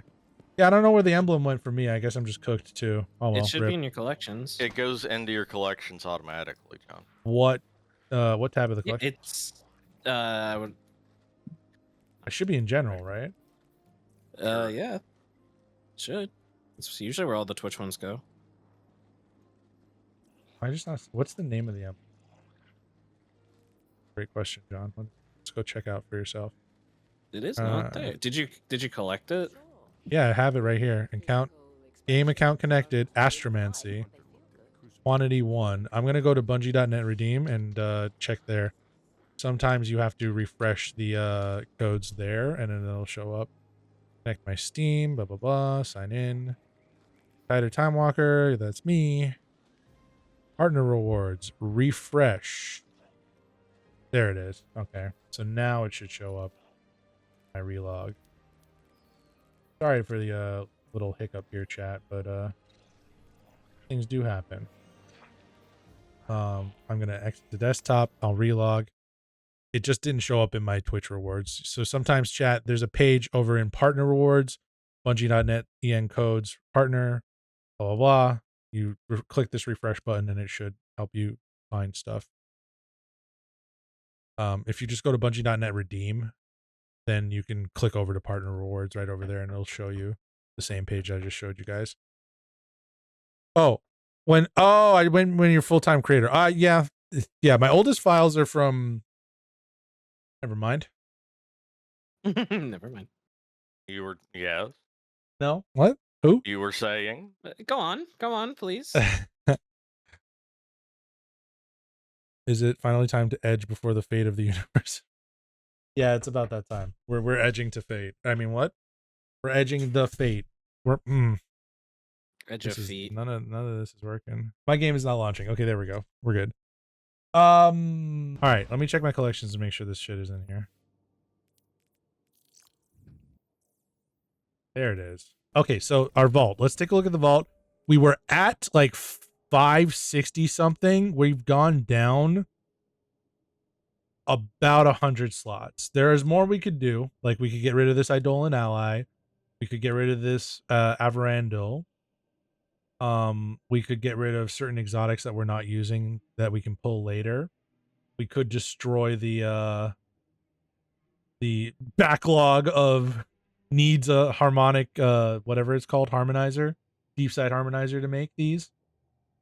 Yeah, I don't know where the emblem went for me. I guess I'm just cooked too. Oh well. It should be in your collections. It goes into your collections automatically, John. What tab of the collection? It's I should be in general, right? Yeah. Should. It's usually where all the Twitch ones go. I just not. What's the name of the emblem? Great question, John. Let's go check out for yourself. It is not there. Did you collect it? Yeah, I have it right here. Game account connected. Astromancy. Quantity 1. I'm gonna go to Bungie.net redeem and check there. Sometimes you have to refresh the codes there, and then it'll show up. Connect my Steam. Blah blah blah. Sign in. Tighter Time Walker. That's me. Partner rewards. Refresh. There it is. Okay. So now it should show up. My relog. Sorry for the little hiccup here, chat, but things do happen. I'm gonna exit the desktop. I'll relog. It just didn't show up in my Twitch rewards. So sometimes, chat, there's a page over in partner rewards, Bungie.net EN codes, partner, blah blah blah. You click this refresh button and it should help you find stuff. If you just go to Bungie.net redeem, then you can click over to partner rewards right over there and it'll show you the same page I just showed you guys. When you're full-time creator. Yeah, my oldest files are from, never mind. Never mind. You were, yes. No, what? Who? You were saying? Go on, please. Is it finally time to edge before the fate of the universe? Yeah, it's about that time. We're edging to fate. I mean, what? We're edging the fate. We're edge of feet. None of this is working. My game is not launching. Okay, there we go. We're good. All right, let me check my collections to make sure this shit is in here. There it is. Okay, so our vault. Let's take a look at the vault. We were at like 560 something. We've gone down about 100 slots. There is more we could do. Like we could get rid of this Eidolon ally. We could get rid of this Avarandil. We could get rid of certain exotics that we're not using that we can pull later. We could destroy the backlog of needs a harmonic whatever it's called, harmonizer, deep side harmonizer to make these.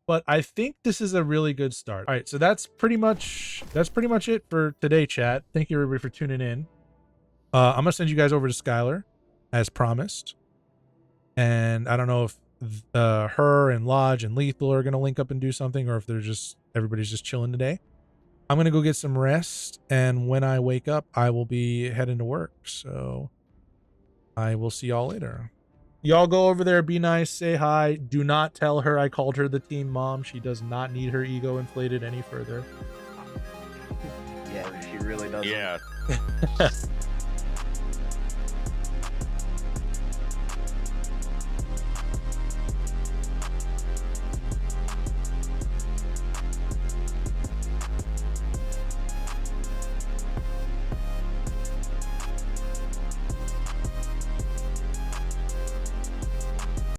But I think this is a really good start. All right, so that's pretty much it for today, chat. Thank you everybody for tuning in. I'm gonna send you guys over to Skyler as promised, and I don't know if her and Lolg and Lethal are gonna link up and do something, or if everybody's just chilling today. I'm gonna go get some rest, and when I wake up, I will be heading to work. So I will see y'all later. Y'all go over there, be nice, say hi. Do not tell her I called her the team mom. She does not need her ego inflated any further. Yeah, she really doesn't. Yeah.